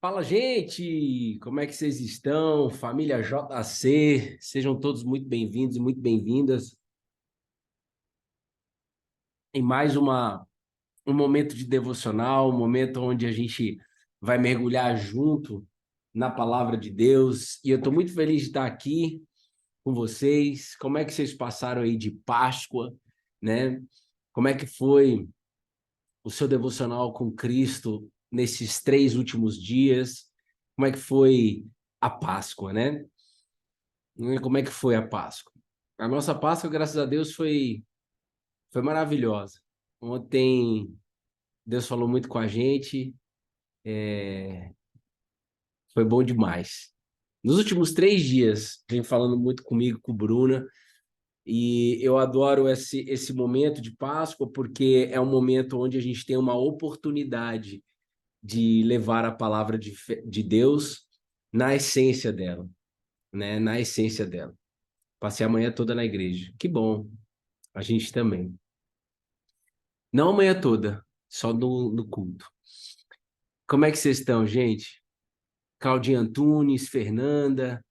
Fala, gente! Como é que vocês estão? Família JC, sejam todos muito bem-vindos e muito bem-vindas em mais um momento de devocional, um momento onde a gente vai mergulhar junto na palavra de Deus. E eu estou muito feliz de estar aqui com vocês. Como é que vocês passaram aí de Páscoa, né? Como é que foi o seu devocional com Cristo nesses 3 últimos dias? Como é que foi a Páscoa, né? Como é que foi a Páscoa? A nossa Páscoa, graças a Deus, foi maravilhosa. Ontem, Deus falou muito com a gente, foi bom demais. Nos últimos 3 dias, vem falando muito comigo, com o Bruna, e eu adoro esse momento de Páscoa, porque é um momento onde a gente tem uma oportunidade de levar a palavra de Deus na essência dela, né? Na essência dela. Passei a manhã toda na igreja. Que bom, a gente também. Não a manhã toda, só no culto. Como é que vocês estão, gente? Claudinha Antunes, Fernanda,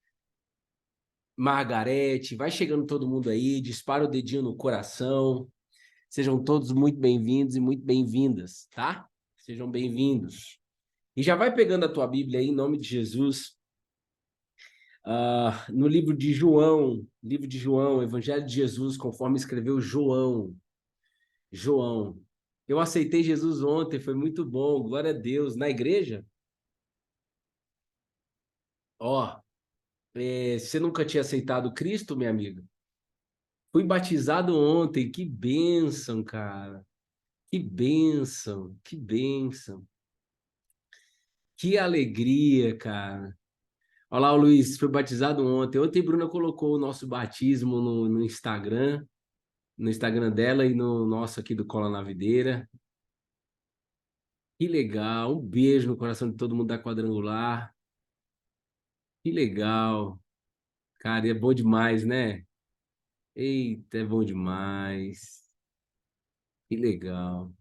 Margarete, vai chegando todo mundo aí, dispara o dedinho no coração. Sejam todos muito bem-vindos e muito bem-vindas, tá? Sejam bem-vindos. E já vai pegando a tua Bíblia aí, em nome de Jesus. No livro de João, Evangelho de Jesus, conforme escreveu João. João. Eu aceitei Jesus ontem, foi muito bom, glória a Deus. Na igreja, ó, você nunca tinha aceitado Cristo, minha amiga? Fui batizado ontem, que bênção, cara. Que bênção, que bênção. Que alegria, cara. Olha lá, o Luiz, foi batizado ontem. Ontem, Bruna colocou o nosso batismo no Instagram, no Instagram dela e no nosso aqui do Cola na Videira. Que legal. Um beijo no coração de todo mundo da Quadrangular. Que legal. Cara, é bom demais, né? Eita, é bom demais. Que legal.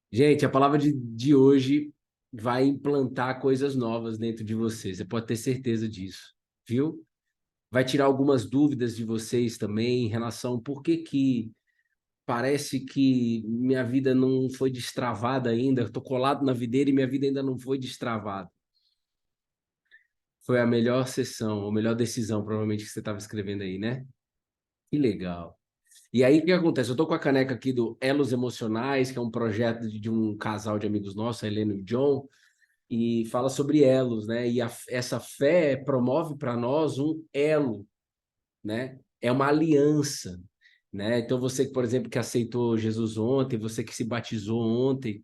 Gente, a palavra de hoje vai implantar coisas novas dentro de você. Você pode ter certeza disso, viu? Vai tirar algumas dúvidas de vocês também em relação ao porquê que parece que minha vida não foi destravada ainda. Estou colado na videira e minha vida ainda não foi destravada. Foi a melhor sessão, a melhor decisão, provavelmente, que você estava escrevendo aí, né? Que legal. E aí, o que acontece? Eu tô com a caneca aqui do Elos Emocionais, que é um projeto de um casal de amigos nossos, a Helena e o John, e fala sobre elos, né? E essa fé promove para nós um elo, né? É uma aliança, né? Então, você, por exemplo, que aceitou Jesus ontem, você que se batizou ontem,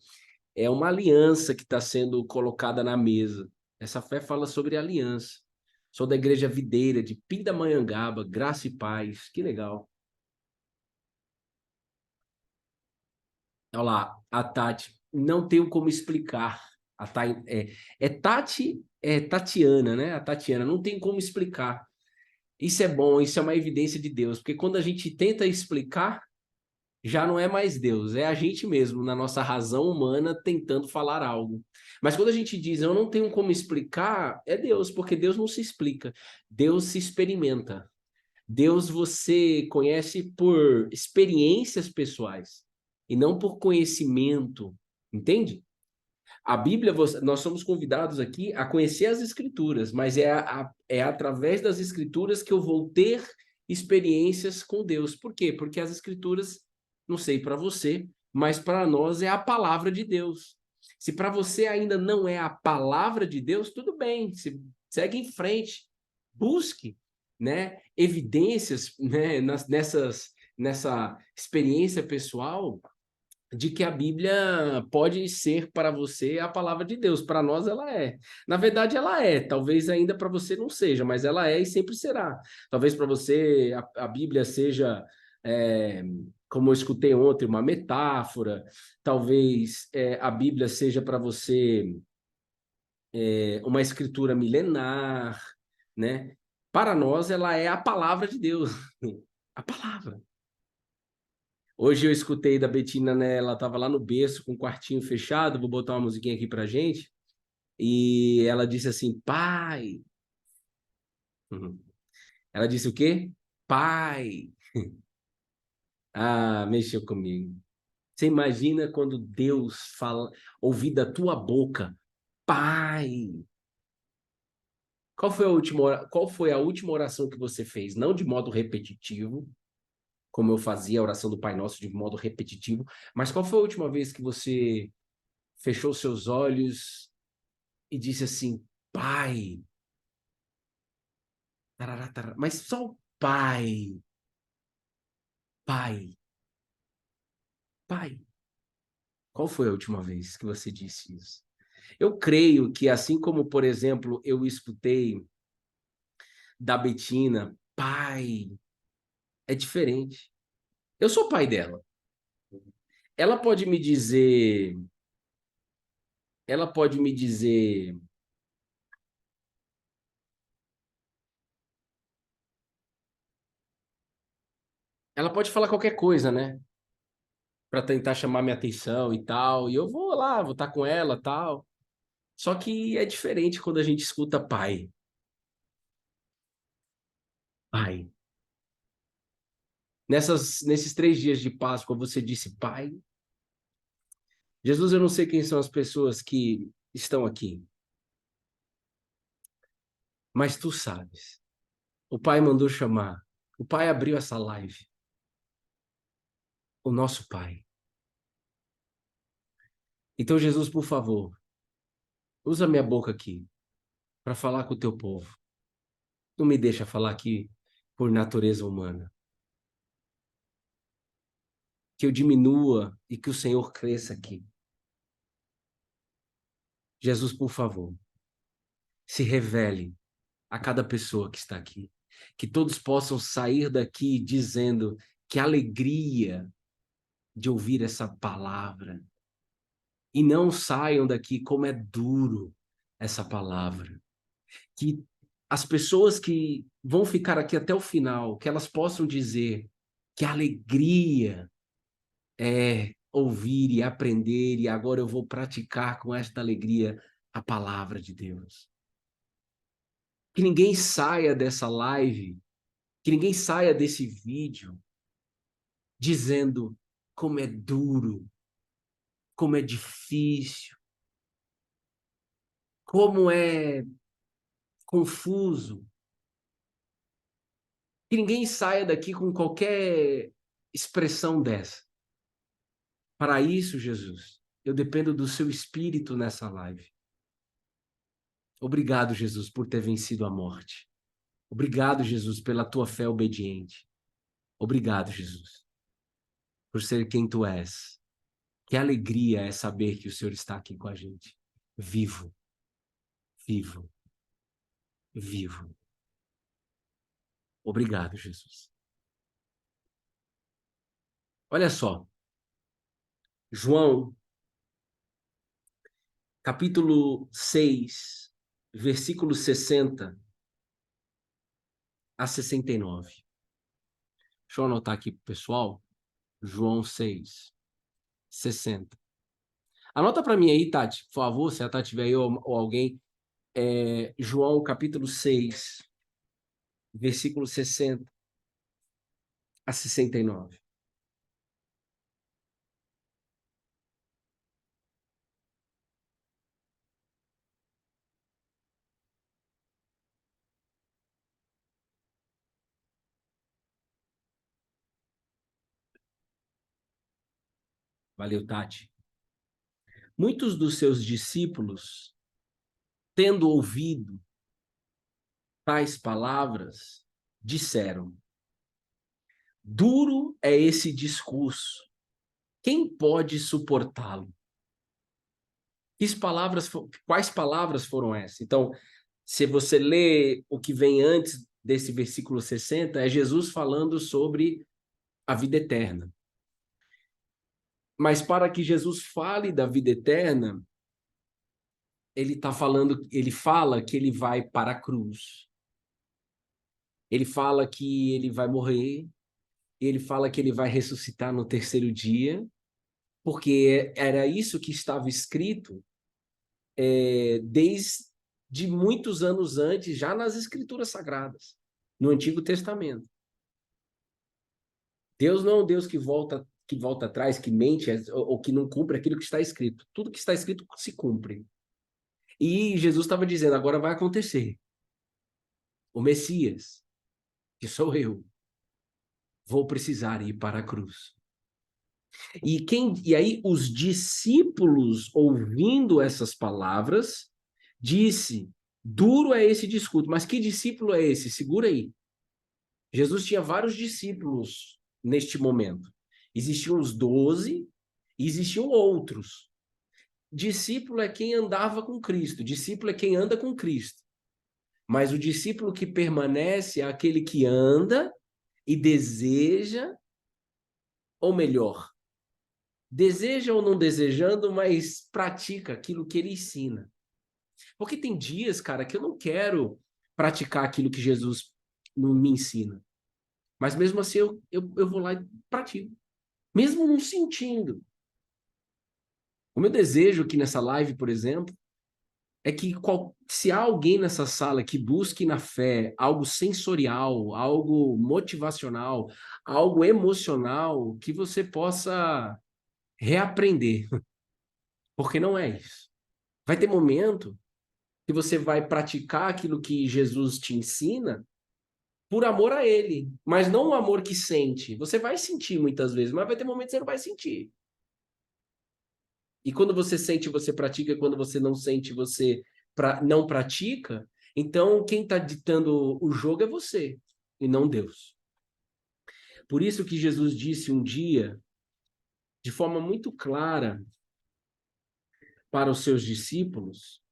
é uma aliança que está sendo colocada na mesa. Essa fé fala sobre aliança. Sou da Igreja Videira, de Pindamonhangaba, Graça e Paz. Que legal. Olha lá, a Tati, não tenho como explicar. É Tatiana, né? A Tatiana, não tem como explicar. Isso é bom, isso é uma evidência de Deus, porque quando a gente tenta explicar, já não é mais Deus, é a gente mesmo, na nossa razão humana, tentando falar algo. Mas quando a gente diz, eu não tenho como explicar, é Deus, porque Deus não se explica, Deus se experimenta. Deus você conhece por experiências pessoais e não por conhecimento, entende? A Bíblia, nós somos convidados aqui a conhecer as Escrituras, mas é através das Escrituras que eu vou ter experiências com Deus. Por quê? Porque as Escrituras, não sei para você, mas para nós é a palavra de Deus. Se para você ainda não é a palavra de Deus, tudo bem, segue em frente, busque, né, evidências, né, nessa experiência pessoal de que a Bíblia pode ser para você a palavra de Deus. Para nós ela é. Na verdade ela é, talvez ainda para você não seja, mas ela é e sempre será. Talvez para você a Bíblia seja, como eu escutei ontem, uma metáfora. Talvez a Bíblia seja para você uma escritura milenar, né? Para nós ela é a palavra de Deus. A palavra. Hoje eu escutei da Betina, né? Ela estava lá no berço com o quartinho fechado. Vou botar uma musiquinha aqui pra gente. E ela disse assim, pai. Uhum. Ela disse o quê? Pai. Ah, mexeu comigo. Você imagina quando Deus fala, ouvir da tua boca, pai. Qual foi a última oração que você fez? Não de modo repetitivo, como eu fazia a oração do Pai Nosso de modo repetitivo, mas qual foi a última vez que você fechou seus olhos e disse assim, pai, tarará, tarará, mas só o pai, pai, pai. Qual foi a última vez que você disse isso? Eu creio que assim como, por exemplo, eu escutei da Betina, pai, é diferente. Eu sou pai dela. Ela pode me dizer, ela pode me dizer, ela pode falar qualquer coisa, né? Para tentar chamar minha atenção e tal, e eu vou lá, vou estar com ela, tal. Só que é diferente quando a gente escuta pai. Pai. Nesses 3 dias de Páscoa, você disse pai. Jesus, eu não sei quem são as pessoas que estão aqui, mas tu sabes. O pai mandou chamar. O pai abriu essa live. O nosso pai. Então, Jesus, por favor, usa minha boca aqui para falar com o teu povo. Não me deixa falar aqui por natureza humana. Que eu diminua e que o Senhor cresça aqui. Jesus, por favor, se revele a cada pessoa que está aqui. Que todos possam sair daqui dizendo que alegria de ouvir essa palavra. E não saiam daqui como é duro essa palavra. Que as pessoas que vão ficar aqui até o final, que elas possam dizer que alegria é ouvir e aprender, e agora eu vou praticar com esta alegria a palavra de Deus. Que ninguém saia dessa live, que ninguém saia desse vídeo dizendo como é duro, como é difícil, como é confuso. Que ninguém saia daqui com qualquer expressão dessa. Para isso, Jesus, eu dependo do seu espírito nessa live. Obrigado, Jesus, por ter vencido a morte. Obrigado, Jesus, pela tua fé obediente. Obrigado, Jesus, por ser quem tu és. Que alegria é saber que o Senhor está aqui com a gente. Vivo, vivo, vivo. Obrigado, Jesus. Olha só, João, capítulo 6, versículos 60 a 69. Deixa eu anotar aqui para o pessoal. João 6, 60. Anota para mim aí, Tati, por favor, se a Tati tiver aí ou alguém. João, capítulo 6, versículo 60 a 69. Valeu, Tati. Muitos dos seus discípulos, tendo ouvido tais palavras, disseram: Duro é esse discurso. Quem pode suportá-lo? Quais palavras foram essas? Então, se você lê o que vem antes desse versículo 60, é Jesus falando sobre a vida eterna. Mas para que Jesus fale da vida eterna, ele fala que ele vai para a cruz. Ele fala que ele vai morrer, ele fala que ele vai ressuscitar no terceiro dia, porque era isso que estava escrito desde muitos anos antes, já nas Escrituras Sagradas, no Antigo Testamento. Deus não é um Deus que volta atrás, que mente ou que não cumpre aquilo que está escrito. Tudo que está escrito se cumpre. E Jesus estava dizendo, agora vai acontecer. O Messias, que sou eu, vou precisar ir para a cruz. E aí os discípulos, ouvindo essas palavras, disse, duro é esse discurso, mas que discípulo é esse? Segura aí. Jesus tinha vários discípulos neste momento. Existiam os 12 e existiam outros. Discípulo é quem andava com Cristo, discípulo é quem anda com Cristo. Mas o discípulo que permanece é aquele que anda e deseja, ou melhor, deseja ou não desejando, mas pratica aquilo que ele ensina. Porque tem dias, cara, que eu não quero praticar aquilo que Jesus me ensina. Mas mesmo assim eu vou lá e pratico. Mesmo não sentindo. O meu desejo aqui nessa live, por exemplo, é que se há alguém nessa sala que busque na fé algo sensorial, algo motivacional, algo emocional, que você possa reaprender. Porque não é isso. Vai ter momento que você vai praticar aquilo que Jesus te ensina por amor a ele, mas não um amor que sente. Você vai sentir muitas vezes, mas vai ter momentos que você não vai sentir. E quando você sente, você pratica, e quando você não sente, você não pratica, então quem está ditando o jogo é você, e não Deus. Por isso que Jesus disse um dia, de forma muito clara, para os seus discípulos,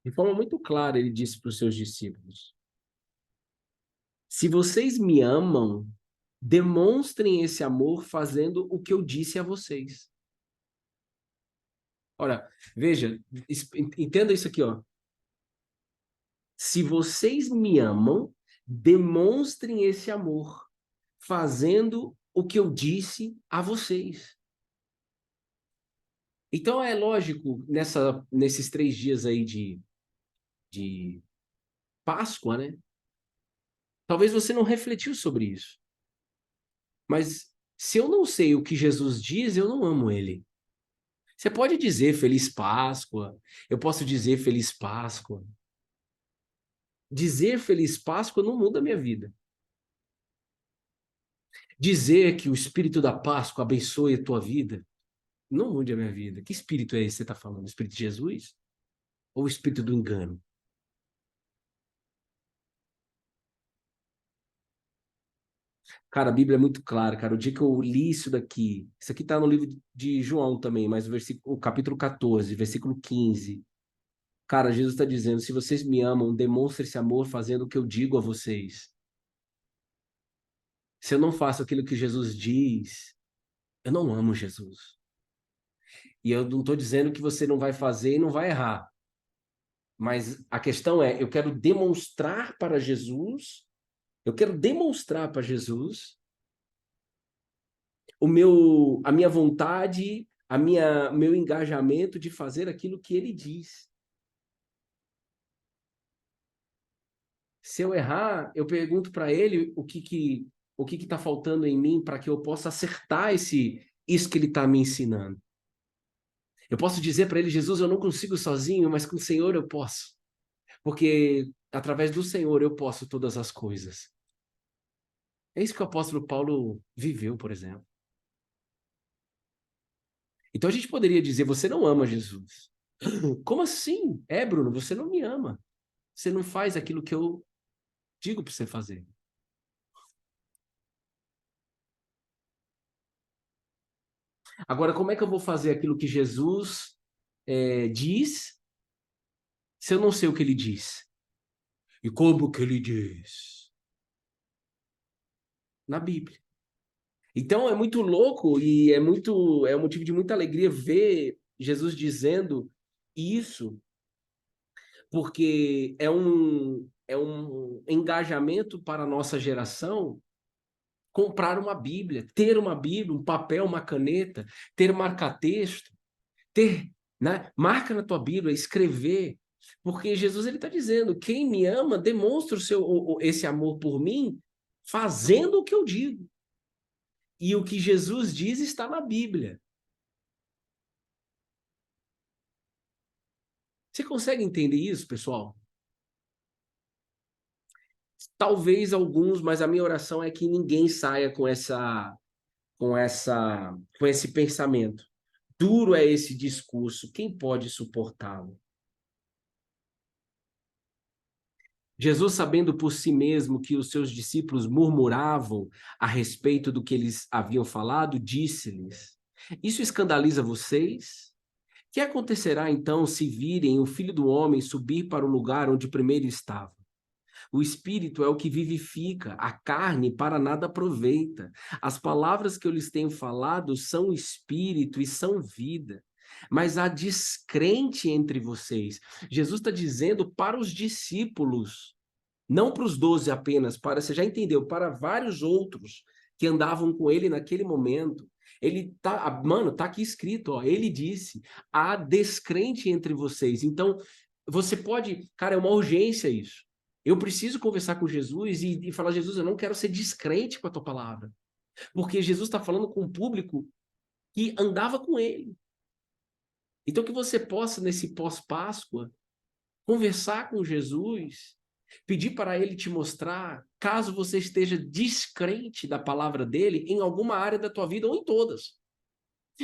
de forma muito clara, ele disse para os seus discípulos: se vocês me amam, demonstrem esse amor fazendo o que eu disse a vocês. Ora, veja, entenda isso aqui, ó. Se vocês me amam, demonstrem esse amor, fazendo o que eu disse a vocês. Então é lógico, nesses 3 dias aí de Páscoa, né? Talvez você não refletiu sobre isso. Mas se eu não sei o que Jesus diz, eu não amo ele. Você pode dizer Feliz Páscoa, eu posso dizer Feliz Páscoa. Dizer Feliz Páscoa não muda a minha vida. Dizer que o Espírito da Páscoa abençoe a tua vida não mude a minha vida. Que espírito é esse que você está falando? O Espírito de Jesus? Ou o Espírito do engano? Cara, a Bíblia é muito clara, cara. O dia que eu li isso aqui está no livro de João também, mas o capítulo 14, versículo 15. Cara, Jesus está dizendo, se vocês me amam, demonstrem esse amor fazendo o que eu digo a vocês. Se eu não faço aquilo que Jesus diz, eu não amo Jesus. E eu não estou dizendo que você não vai fazer e não vai errar. Mas a questão é, eu quero demonstrar para Jesus a minha vontade, meu engajamento de fazer aquilo que ele diz. Se eu errar, eu pergunto para ele o que está faltando em mim para que eu possa acertar isso que ele está me ensinando. Eu posso dizer para ele, Jesus, eu não consigo sozinho, mas com o Senhor eu posso. Porque através do Senhor eu posso todas as coisas. É isso que o apóstolo Paulo viveu, por exemplo. Então a gente poderia dizer, você não ama Jesus. Como assim? É, Bruno, você não me ama. Você não faz aquilo que eu digo para você fazer. Agora, como é que eu vou fazer aquilo que Jesus diz se eu não sei o que ele diz? E como que ele diz? Na Bíblia. Então é muito louco e é um motivo de muita alegria ver Jesus dizendo isso, porque é um engajamento para a nossa geração comprar uma Bíblia, ter uma Bíblia, um papel, uma caneta, ter marca-texto, ter né? Marca na tua Bíblia, escrever, porque Jesus ele está dizendo, quem me ama demonstra esse amor por mim, fazendo o que eu digo. E o que Jesus diz está na Bíblia. Você consegue entender isso, pessoal? Talvez alguns, mas a minha oração é que ninguém saia com esse pensamento. Duro é esse discurso, quem pode suportá-lo? Jesus, sabendo por si mesmo que os seus discípulos murmuravam a respeito do que eles haviam falado, disse-lhes: Isso escandaliza vocês? Que acontecerá então se virem o Filho do Homem subir para o lugar onde primeiro estava? O espírito é o que vivifica, a carne para nada aproveita. As palavras que eu lhes tenho falado são espírito e são vida. Mas há descrente entre vocês. Jesus está dizendo para os discípulos, não para os 12 apenas, você já entendeu, para vários outros que andavam com ele naquele momento. Ele tá aqui escrito, ó, ele disse, há descrente entre vocês. Então, você pode, cara, é uma urgência isso. Eu preciso conversar com Jesus e falar, Jesus, eu não quero ser descrente com a tua palavra. Porque Jesus está falando com um público que andava com ele. Então, que você possa, nesse pós-Páscoa, conversar com Jesus, pedir para ele te mostrar, caso você esteja descrente da palavra dele em alguma área da tua vida ou em todas.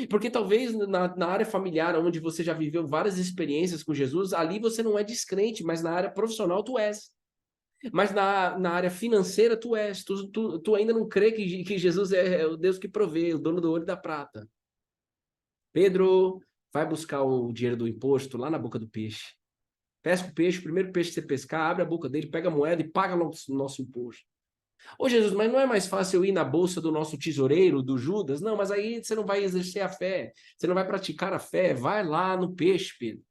Porque talvez na área familiar, onde você já viveu várias experiências com Jesus, ali você não é descrente, mas na área profissional tu és. Mas na área financeira tu és. Tu ainda não crê que Jesus é o Deus que provê, o dono do ouro e da prata. Pedro, vai buscar o dinheiro do imposto lá na boca do peixe. Pesca o peixe, o primeiro peixe que você pescar, abre a boca dele, pega a moeda e paga nosso imposto. Ô Jesus, mas não é mais fácil eu ir na bolsa do nosso tesoureiro, do Judas? Não, mas aí você não vai exercer a fé, você não vai praticar a fé, vai lá no peixe, Pedro.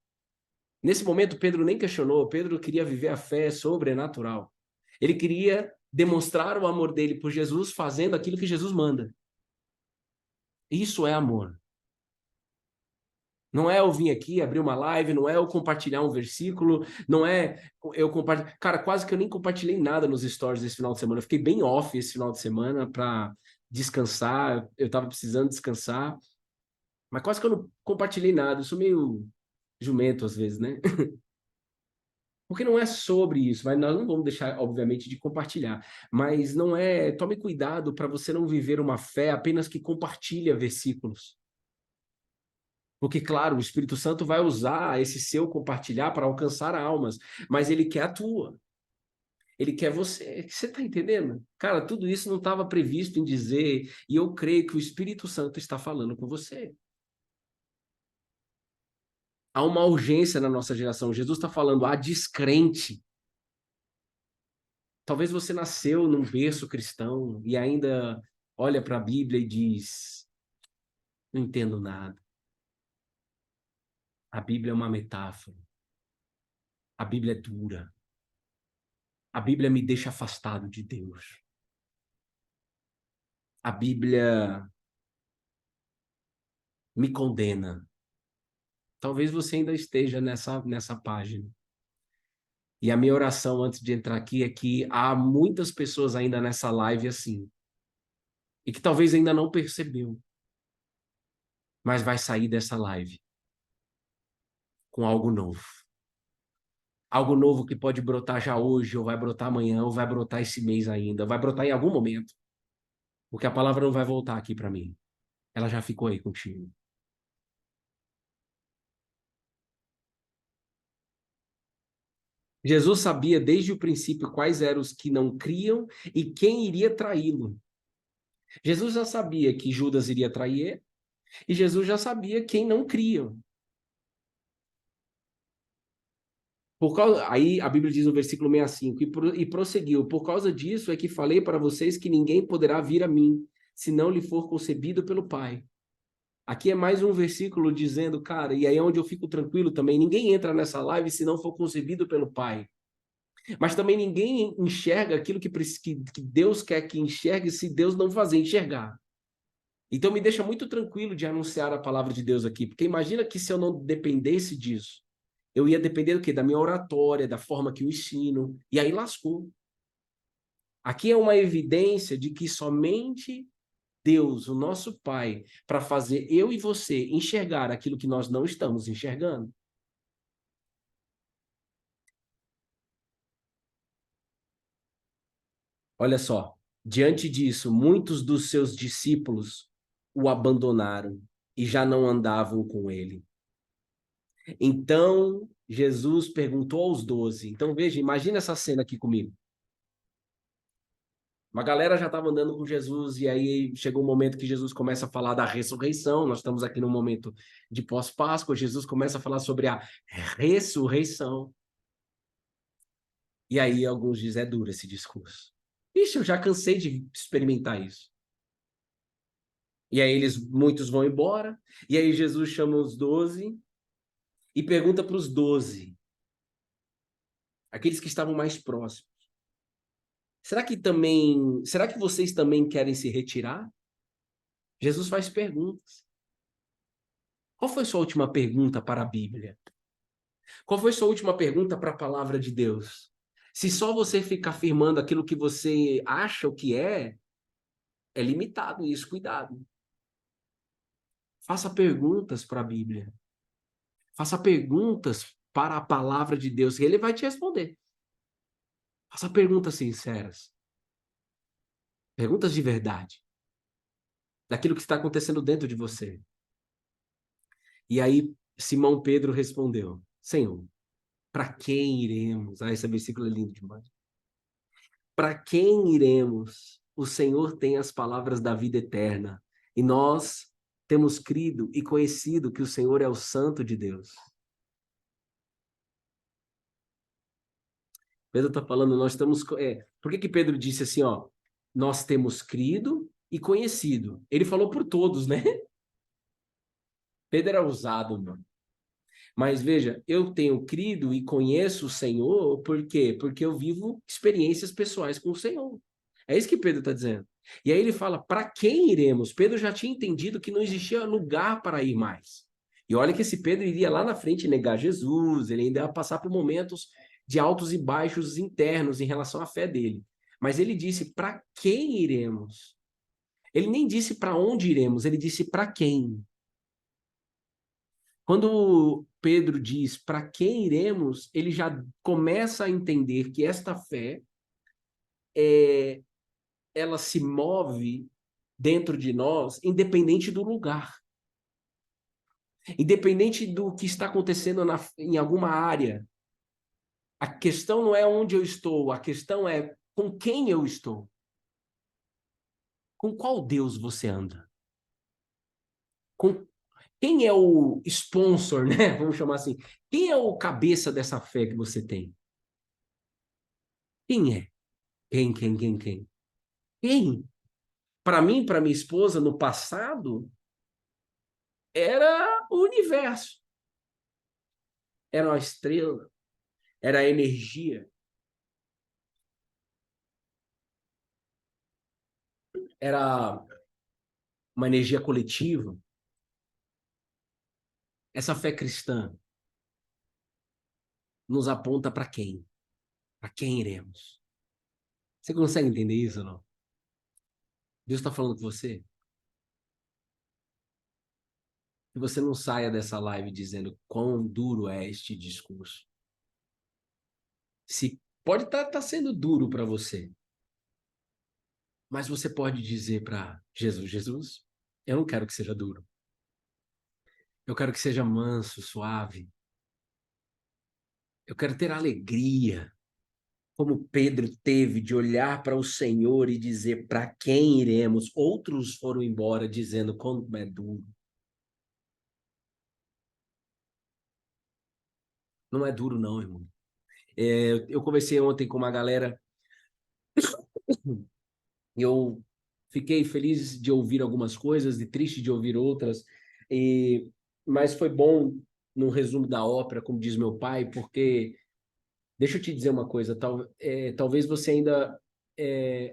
Nesse momento, Pedro nem questionou, Pedro queria viver a fé sobrenatural. Ele queria demonstrar o amor dele por Jesus fazendo aquilo que Jesus manda. Isso é amor. Não é eu vir aqui, abrir uma live, não é eu compartilhar um versículo, não é eu compartilhar. Cara, quase que eu nem compartilhei nada nos stories esse final de semana. Eu fiquei bem off esse final de semana para descansar. Eu estava precisando descansar, mas quase que eu não compartilhei nada. Eu sou meio jumento às vezes, né? Porque não é sobre isso, mas nós não vamos deixar, obviamente, de compartilhar. Mas não é. Tome cuidado para você não viver uma fé apenas que compartilha versículos. Porque, claro, o Espírito Santo vai usar esse seu compartilhar para alcançar almas, mas ele quer a tua. Ele quer você. Você está entendendo? Cara, tudo isso não estava previsto em dizer, e eu creio que o Espírito Santo está falando com você. Há uma urgência na nossa geração. Jesus está falando, há descrente. Talvez você nasceu num berço cristão e ainda olha para a Bíblia e diz: não entendo nada. A Bíblia é uma metáfora. A Bíblia é dura. A Bíblia me deixa afastado de Deus. A Bíblia me condena. Talvez você ainda esteja nessa página. E a minha oração antes de entrar aqui é que há muitas pessoas ainda nessa live assim. E que talvez ainda não percebeu. Mas vai sair dessa live com algo novo. Algo novo que pode brotar já hoje, ou vai brotar amanhã, ou vai brotar esse mês ainda, vai brotar em algum momento. Porque a palavra não vai voltar aqui para mim. Ela já ficou aí contigo. Jesus sabia desde o princípio quais eram os que não criam e quem iria traí-lo. Jesus já sabia que Judas iria trair e Jesus já sabia quem não cria. Aí a Bíblia diz no versículo 65, e prosseguiu, por causa disso é que falei para vocês que ninguém poderá vir a mim, se não lhe for concebido pelo Pai. Aqui é mais um versículo dizendo, cara, e aí é onde eu fico tranquilo também, ninguém entra nessa live se não for concebido pelo Pai. Mas também ninguém enxerga aquilo que Deus quer que enxergue se Deus não fazer enxergar. Então me deixa muito tranquilo de anunciar a palavra de Deus aqui, porque imagina que se eu não dependesse disso, eu ia depender do quê? Da minha oratória, da forma que eu ensino, e aí lascou. Aqui é uma evidência de que somente Deus, o nosso Pai, para fazer eu e você enxergar aquilo que nós não estamos enxergando. Olha só, diante disso, muitos dos seus discípulos o abandonaram e já não andavam com ele. Então, Jesus perguntou aos 12. Então, veja, imagina essa cena aqui comigo. Uma galera já estava andando com Jesus, e aí chegou um momento que Jesus começa a falar da ressurreição. Nós estamos aqui no momento de pós-Páscoa. Jesus começa a falar sobre a ressurreição. E aí alguns dizem, é duro esse discurso. Ixi, eu já cansei de experimentar isso. E aí muitos vão embora, e aí Jesus chama os 12 e pergunta para os 12, aqueles que estavam mais próximos. Será que vocês também querem se retirar? Jesus faz perguntas. Qual foi sua última pergunta para a Bíblia? Qual foi sua última pergunta para a palavra de Deus? Se só você ficar afirmando aquilo que você acha o que é limitado isso, cuidado. Faça perguntas para a Bíblia. Faça perguntas para a palavra de Deus, e ele vai te responder. Faça perguntas sinceras. Perguntas de verdade. Daquilo que está acontecendo dentro de você. E aí, Simão Pedro respondeu: Senhor, para quem iremos? Ah, esse versículo é lindo demais. Para quem iremos? O Senhor tem as palavras da vida eterna. E nós temos crido e conhecido que o Senhor é o Santo de Deus. Pedro está falando, nós estamos. Por que Pedro disse assim, ó? Nós temos crido e conhecido. Ele falou por todos, né? Pedro era ousado, mano. Mas veja, eu tenho crido e conheço o Senhor, por quê? Porque eu vivo experiências pessoais com o Senhor. É isso que Pedro está dizendo. E aí ele fala: para quem iremos? Pedro já tinha entendido que não existia lugar para ir mais. E olha que esse Pedro iria lá na frente negar Jesus, ele ainda ia passar por momentos de altos e baixos internos em relação à fé dele. Mas ele disse: para quem iremos? Ele nem disse para onde iremos, ele disse para quem. Quando Pedro diz para quem iremos, ele já começa a entender que esta fé ela se move dentro de nós, independente do lugar. Independente do que está acontecendo em alguma área. A questão não é onde eu estou, a questão é com quem eu estou. Com qual Deus você anda? Com quem é o sponsor, né? Vamos chamar assim. Quem é o cabeça dessa fé que você tem? Quem é? Quem? Quem? Para mim, para minha esposa, no passado, era o universo. Era uma estrela, era a energia, era uma energia coletiva. Essa fé cristã nos aponta para quem? Para quem iremos? Você consegue entender isso ou não? Deus está falando com você? Que você não saia dessa live dizendo quão duro é este discurso. Se pode tá sendo duro para você, mas você pode dizer para Jesus: Jesus, eu não quero que seja duro. Eu quero que seja manso, suave. Eu quero ter alegria, como Pedro teve, de olhar para o Senhor e dizer: para quem iremos? Outros foram embora dizendo: como é duro. Não é duro, não, irmão. Eu conversei ontem com uma galera e eu fiquei feliz de ouvir algumas coisas e triste de ouvir outras. Mas foi bom no resumo da ópera, como diz meu pai, porque deixa eu te dizer uma coisa, talvez você ainda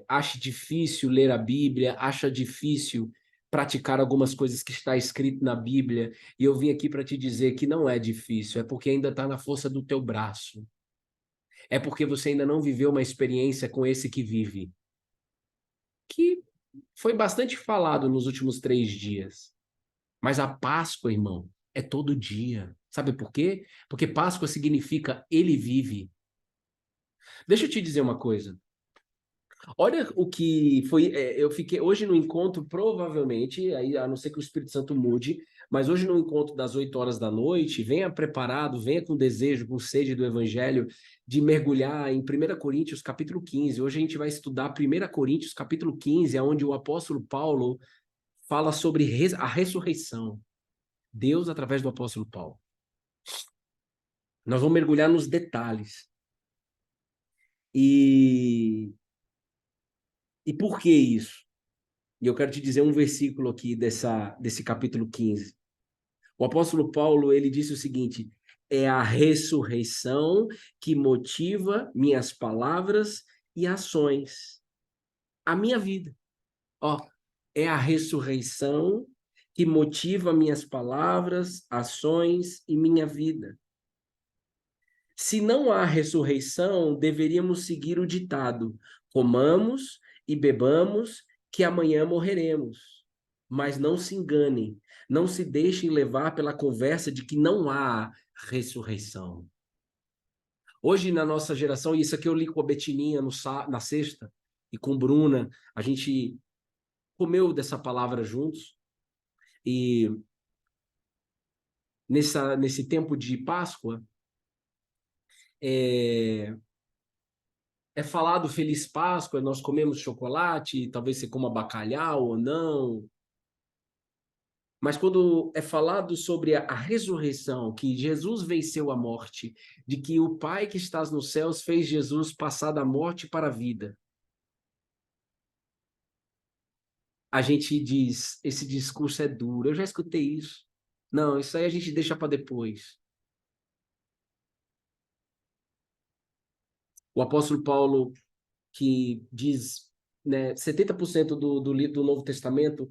ache difícil ler a Bíblia, acha difícil praticar algumas coisas que está escrito na Bíblia, e eu vim aqui para te dizer que não é difícil, é porque ainda está na força do teu braço. É porque você ainda não viveu uma experiência com esse que vive. Que foi bastante falado nos últimos 3 dias. Mas a Páscoa, irmão, é todo dia. Sabe por quê? Porque Páscoa significa ele vive. Deixa eu te dizer uma coisa. Olha o que foi. Eu fiquei hoje no encontro, provavelmente, aí, a não ser que o Espírito Santo mude, mas hoje no encontro das 8 horas da noite, venha preparado, venha com desejo, com sede do Evangelho, de mergulhar em 1 Coríntios capítulo 15. Hoje a gente vai estudar 1 Coríntios capítulo 15, onde o apóstolo Paulo fala sobre a ressurreição. Deus através do apóstolo Paulo. Nós vamos mergulhar nos detalhes. E por que isso? E eu quero te dizer um versículo aqui desse capítulo 15. O apóstolo Paulo, ele disse o seguinte: é a ressurreição que motiva minhas palavras e ações, a minha vida. Ó, é a ressurreição que motiva minhas palavras, ações e minha vida. Se não há ressurreição, deveríamos seguir o ditado: comamos e bebamos, que amanhã morreremos. Mas não se enganem, não se deixem levar pela conversa de que não há ressurreição. Hoje, na nossa geração, e isso aqui eu li com a Betininha na sexta, e com Bruna, a gente comeu dessa palavra juntos, e nesse tempo de Páscoa, é falado Feliz Páscoa, nós comemos chocolate, talvez você coma bacalhau ou não. Mas quando é falado sobre a ressurreição, que Jesus venceu a morte, de que o Pai que estás nos céus fez Jesus passar da morte para a vida, a gente diz, esse discurso é duro. Eu já escutei isso. Não, isso aí a gente deixa para depois. O apóstolo Paulo, que diz, né, 70% do Novo Testamento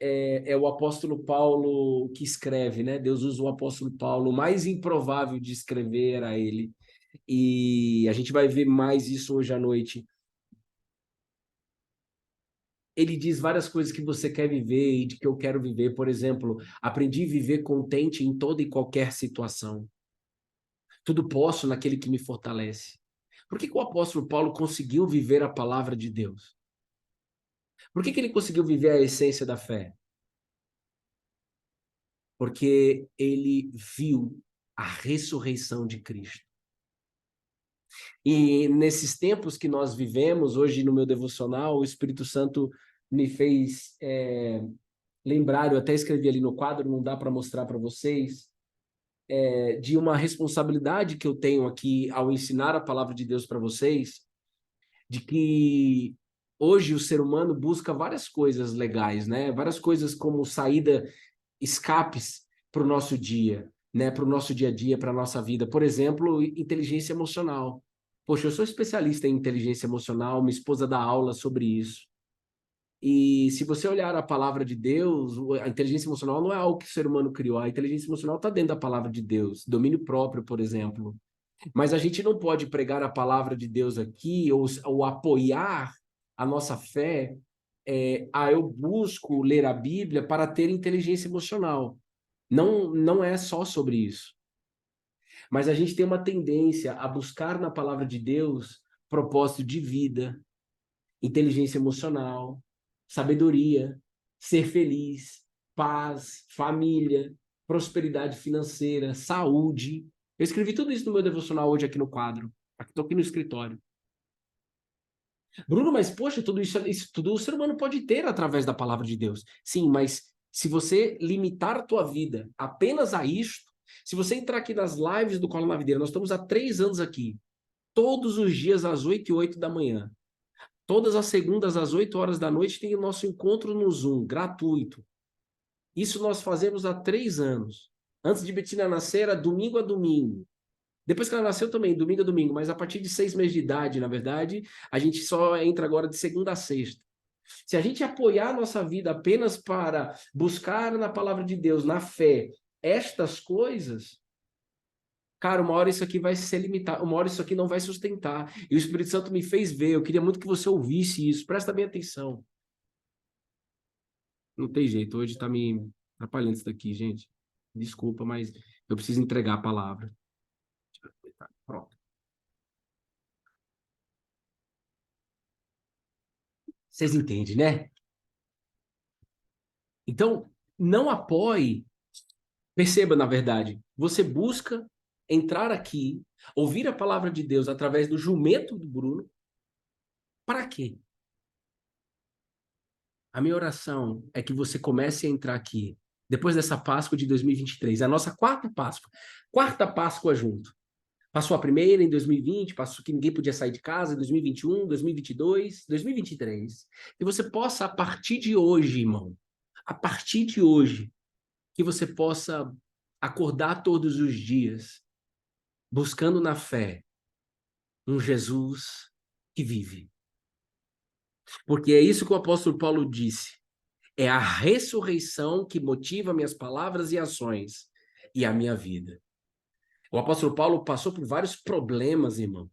é o apóstolo Paulo que escreve, né? Deus usa o apóstolo Paulo, o mais improvável de escrever era ele. E a gente vai ver mais isso hoje à noite. Ele diz várias coisas que você quer viver e de que eu quero viver. Por exemplo, aprendi a viver contente em toda e qualquer situação. Tudo posso naquele que me fortalece. Por que o apóstolo Paulo conseguiu viver a palavra de Deus? Por que ele conseguiu viver a essência da fé? Porque ele viu a ressurreição de Cristo. E nesses tempos que nós vivemos, hoje no meu devocional, o Espírito Santo me fez lembrar, eu até escrevi ali no quadro, não dá para mostrar para vocês, de uma responsabilidade que eu tenho aqui ao ensinar a palavra de Deus para vocês, de que hoje o ser humano busca várias coisas legais, né? Várias coisas como saída, escapes para o nosso dia, né? Para o nosso dia a dia, para a nossa vida. Por exemplo, inteligência emocional. Poxa, eu sou especialista em inteligência emocional, minha esposa dá aula sobre isso. E se você olhar a palavra de Deus, a inteligência emocional não é algo que o ser humano criou, a inteligência emocional está dentro da palavra de Deus, domínio próprio, por exemplo. Mas a gente não pode pregar a palavra de Deus aqui ou apoiar a nossa fé. Eu busco ler a Bíblia para ter inteligência emocional. Não, não é só sobre isso. Mas a gente tem uma tendência a buscar na palavra de Deus propósito de vida, inteligência emocional, sabedoria, ser feliz, paz, família, prosperidade financeira, saúde. Eu escrevi tudo isso no meu devocional hoje aqui no quadro. Estou aqui no escritório. Bruno, mas poxa, isso tudo o ser humano pode ter através da palavra de Deus. Sim, mas se você limitar a tua vida apenas a isto, se você entrar aqui nas lives do Cola na Videira, nós estamos há 3 anos aqui, todos os dias às 8h08 da manhã. Todas as segundas, às 8 horas da noite, tem o nosso encontro no Zoom, gratuito. Isso nós fazemos há 3 anos. Antes de Betina nascer, era domingo a domingo. Depois que ela nasceu também, domingo a domingo, mas a partir de 6 meses de idade, na verdade, a gente só entra agora de segunda a sexta. Se a gente apoiar a nossa vida apenas para buscar na palavra de Deus, na fé, estas coisas, cara, uma hora isso aqui vai ser limitado, uma hora isso aqui não vai sustentar. E o Espírito Santo me fez ver, eu queria muito que você ouvisse isso, presta bem atenção. Não tem jeito, hoje tá me atrapalhando isso daqui, gente. Desculpa, mas eu preciso entregar a palavra. Pronto. Vocês entendem, né? Então, não apoie, perceba, na verdade, você busca entrar aqui, ouvir a palavra de Deus através do jumento do Bruno, para quê? A minha oração é que você comece a entrar aqui, depois dessa Páscoa de 2023, a nossa quarta Páscoa junto. Passou a primeira em 2020, passou que ninguém podia sair de casa, em 2021, 2022, 2023. Que você possa, a partir de hoje, irmão, a partir de hoje, que você possa acordar todos os dias, buscando na fé um Jesus que vive. Porque é isso que o apóstolo Paulo disse. É a ressurreição que motiva minhas palavras e ações e a minha vida. O apóstolo Paulo passou por vários problemas, irmão,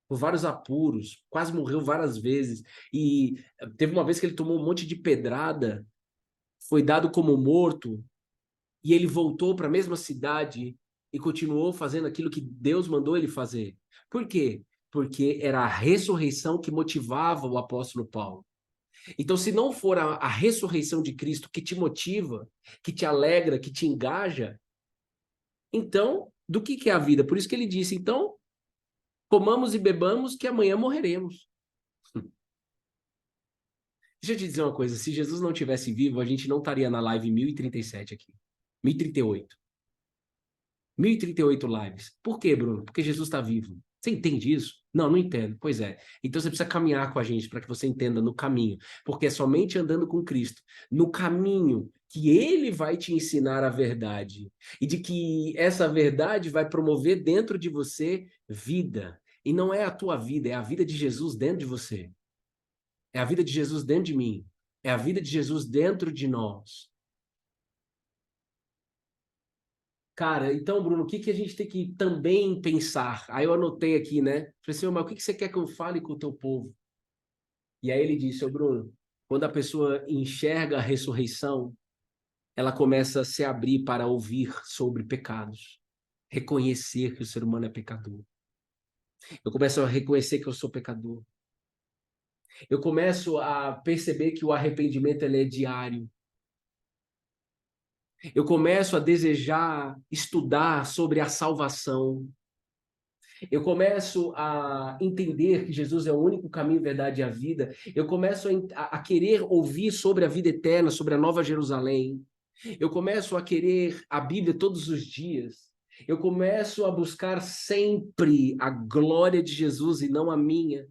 por vários apuros, quase morreu várias vezes. E teve uma vez que ele tomou um monte de pedrada, foi dado como morto, e ele voltou para a mesma cidade e continuou fazendo aquilo que Deus mandou ele fazer. Por quê? Porque era a ressurreição que motivava o apóstolo Paulo. Então, se não for a ressurreição de Cristo que te motiva, que te alegra, que te engaja, então, do que é a vida? Por isso que ele disse, então, comamos e bebamos que amanhã morreremos. Deixa eu te dizer uma coisa, se Jesus não tivesse vivo, a gente não estaria na live 1037 aqui. 1038. 1038 lives. Por quê, Bruno? Porque Jesus está vivo. Você entende isso? Não, não entendo. Pois é. Então você precisa caminhar com a gente para que você entenda no caminho. Porque é somente andando com Cristo, no caminho, que Ele vai te ensinar a verdade. E de que essa verdade vai promover dentro de você vida. E não é a tua vida, é a vida de Jesus dentro de você. É a vida de Jesus dentro de mim. É a vida de Jesus dentro de nós. Cara, então, Bruno, o que que a gente tem que também pensar? Aí eu anotei aqui, né? Falei assim, mas o que que você quer que eu fale com o teu povo? E aí ele disse, ô Bruno, quando a pessoa enxerga a ressurreição, ela começa a se abrir para ouvir sobre pecados, reconhecer que o ser humano é pecador. Eu começo a reconhecer que eu sou pecador. Eu começo a perceber que o arrependimento ele é diário. Eu começo a desejar estudar sobre a salvação. Eu começo a entender que Jesus é o único caminho, verdade e a vida. Eu começo a querer ouvir sobre a vida eterna, sobre a Nova Jerusalém. Eu começo a querer a Bíblia todos os dias. Eu começo a buscar sempre a glória de Jesus e não a minha.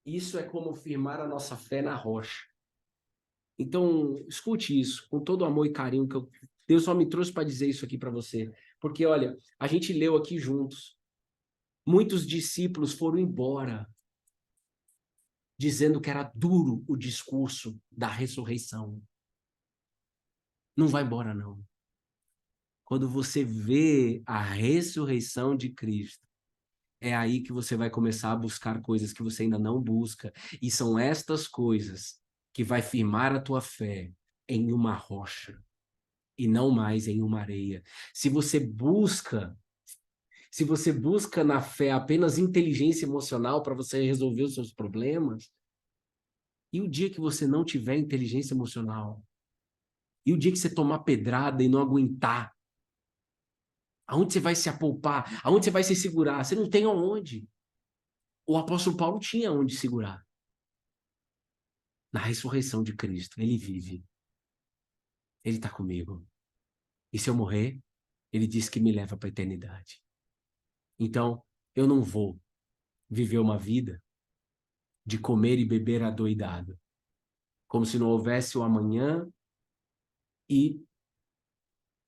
Isso é como firmar a nossa fé na rocha. Então, escute isso com todo o amor e carinho que Deus só me trouxe para dizer isso aqui para você. Porque, olha, a gente leu aqui juntos. Muitos discípulos foram embora, dizendo que era duro o discurso da ressurreição. Não vai embora, não. Quando você vê a ressurreição de Cristo, é aí que você vai começar a buscar coisas que você ainda não busca. E são estas coisas que vai firmar a tua fé em uma rocha e não mais em uma areia. Se você busca na fé apenas inteligência emocional para você resolver os seus problemas, e o dia que você não tiver inteligência emocional? E o dia que você tomar pedrada e não aguentar? Aonde você vai se apoupar? Aonde você vai se segurar? Você não tem aonde. O apóstolo Paulo tinha onde segurar. Na ressurreição de Cristo. Ele vive. Ele está comigo. E se eu morrer, ele diz que me leva para a eternidade. Então, eu não vou viver uma vida de comer e beber adoidado, como se não houvesse o amanhã e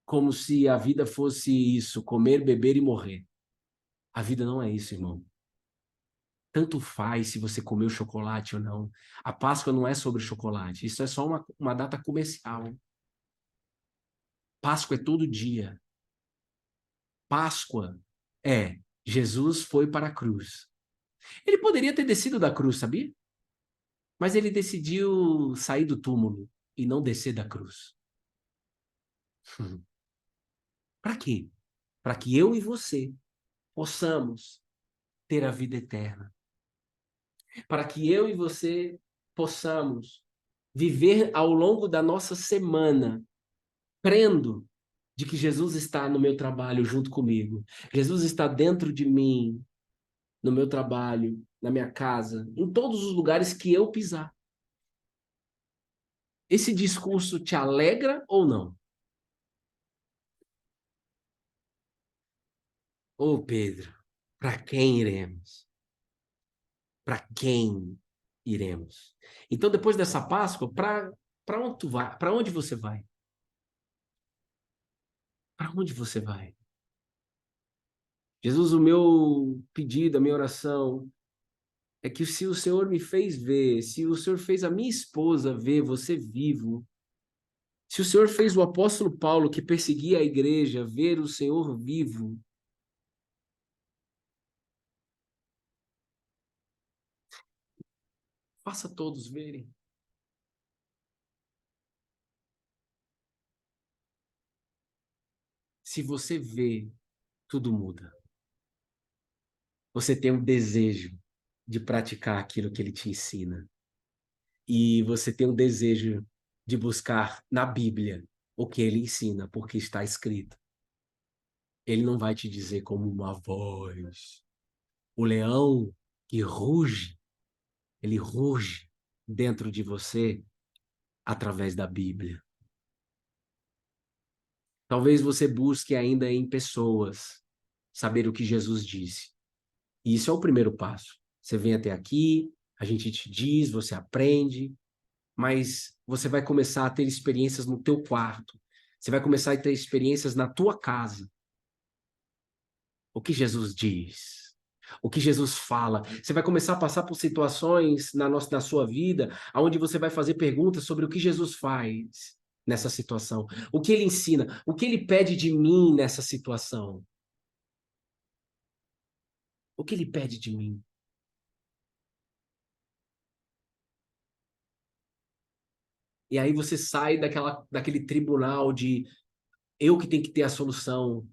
como se a vida fosse isso, comer, beber e morrer. A vida não é isso, irmão. Tanto faz se você comeu chocolate ou não. A Páscoa não é sobre chocolate. Isso é só uma data comercial. Páscoa é todo dia. Páscoa é Jesus foi para a cruz. Ele poderia ter descido da cruz, sabia? Mas ele decidiu sair do túmulo e não descer da cruz. Para quê? Para que eu e você possamos ter a vida eterna. Para que eu e você possamos viver ao longo da nossa semana, crendo de que Jesus está no meu trabalho junto comigo. Jesus está dentro de mim, no meu trabalho, na minha casa, em todos os lugares que eu pisar. Esse discurso te alegra ou não? Ô Pedro, para quem iremos? Para quem iremos? Então, depois dessa Páscoa, para onde tu vai? Para onde você vai? Para onde você vai? Jesus, o meu pedido, a minha oração é que se o Senhor me fez ver, se o Senhor fez a minha esposa ver você vivo, se o Senhor fez o apóstolo Paulo, que perseguia a igreja, ver o Senhor vivo, faça todos verem. Se você vê, tudo muda. Você tem um desejo de praticar aquilo que ele te ensina. E você tem um desejo de buscar na Bíblia o que ele ensina, porque está escrito. Ele não vai te dizer como uma voz. O leão que ruge, ele ruge dentro de você através da Bíblia. Talvez você busque ainda em pessoas saber o que Jesus disse. E isso é o primeiro passo. Você vem até aqui, a gente te diz, você aprende, mas você vai começar a ter experiências no teu quarto. Você vai começar a ter experiências na tua casa. O que Jesus diz? O que Jesus fala? Você vai começar a passar por situações na sua vida onde você vai fazer perguntas sobre o que Jesus faz nessa situação. O que ele ensina? O que ele pede de mim nessa situação? O que ele pede de mim? E aí você sai daquele tribunal de eu que tenho que ter a solução,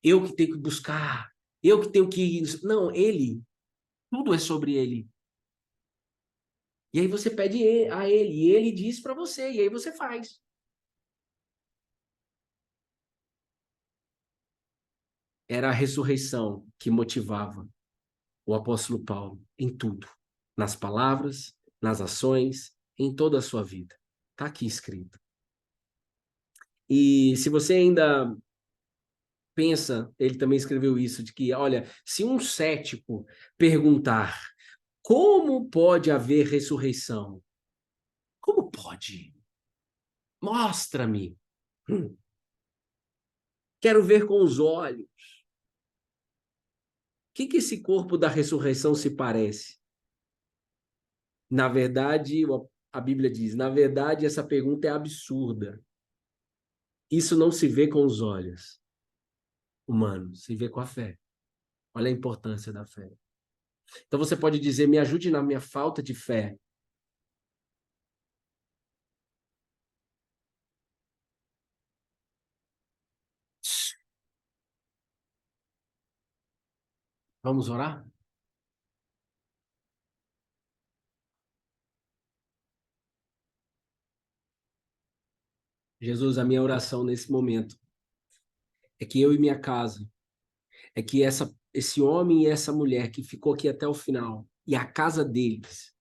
eu que tenho que buscar, eu que tenho que... Não, ele. Tudo é sobre ele. E aí você pede a ele, e ele diz para você, e aí você faz. Era a ressurreição que motivava o apóstolo Paulo em tudo, nas palavras, nas ações, em toda a sua vida. Está aqui escrito. E se você ainda pensa, ele também escreveu isso, de que, olha, se um cético perguntar como pode haver ressurreição? Como pode? Mostra-me. Quero ver com os olhos. O que esse corpo da ressurreição se parece? Na verdade, a Bíblia diz, na verdade, essa pergunta é absurda. Isso não se vê com os olhos humanos, se vê com a fé. Olha a importância da fé. Então você pode dizer, me ajude na minha falta de fé. Vamos orar? Jesus, a minha oração nesse momento é que eu e minha casa, é que esse homem e essa mulher que ficou aqui até o final, e a casa deles,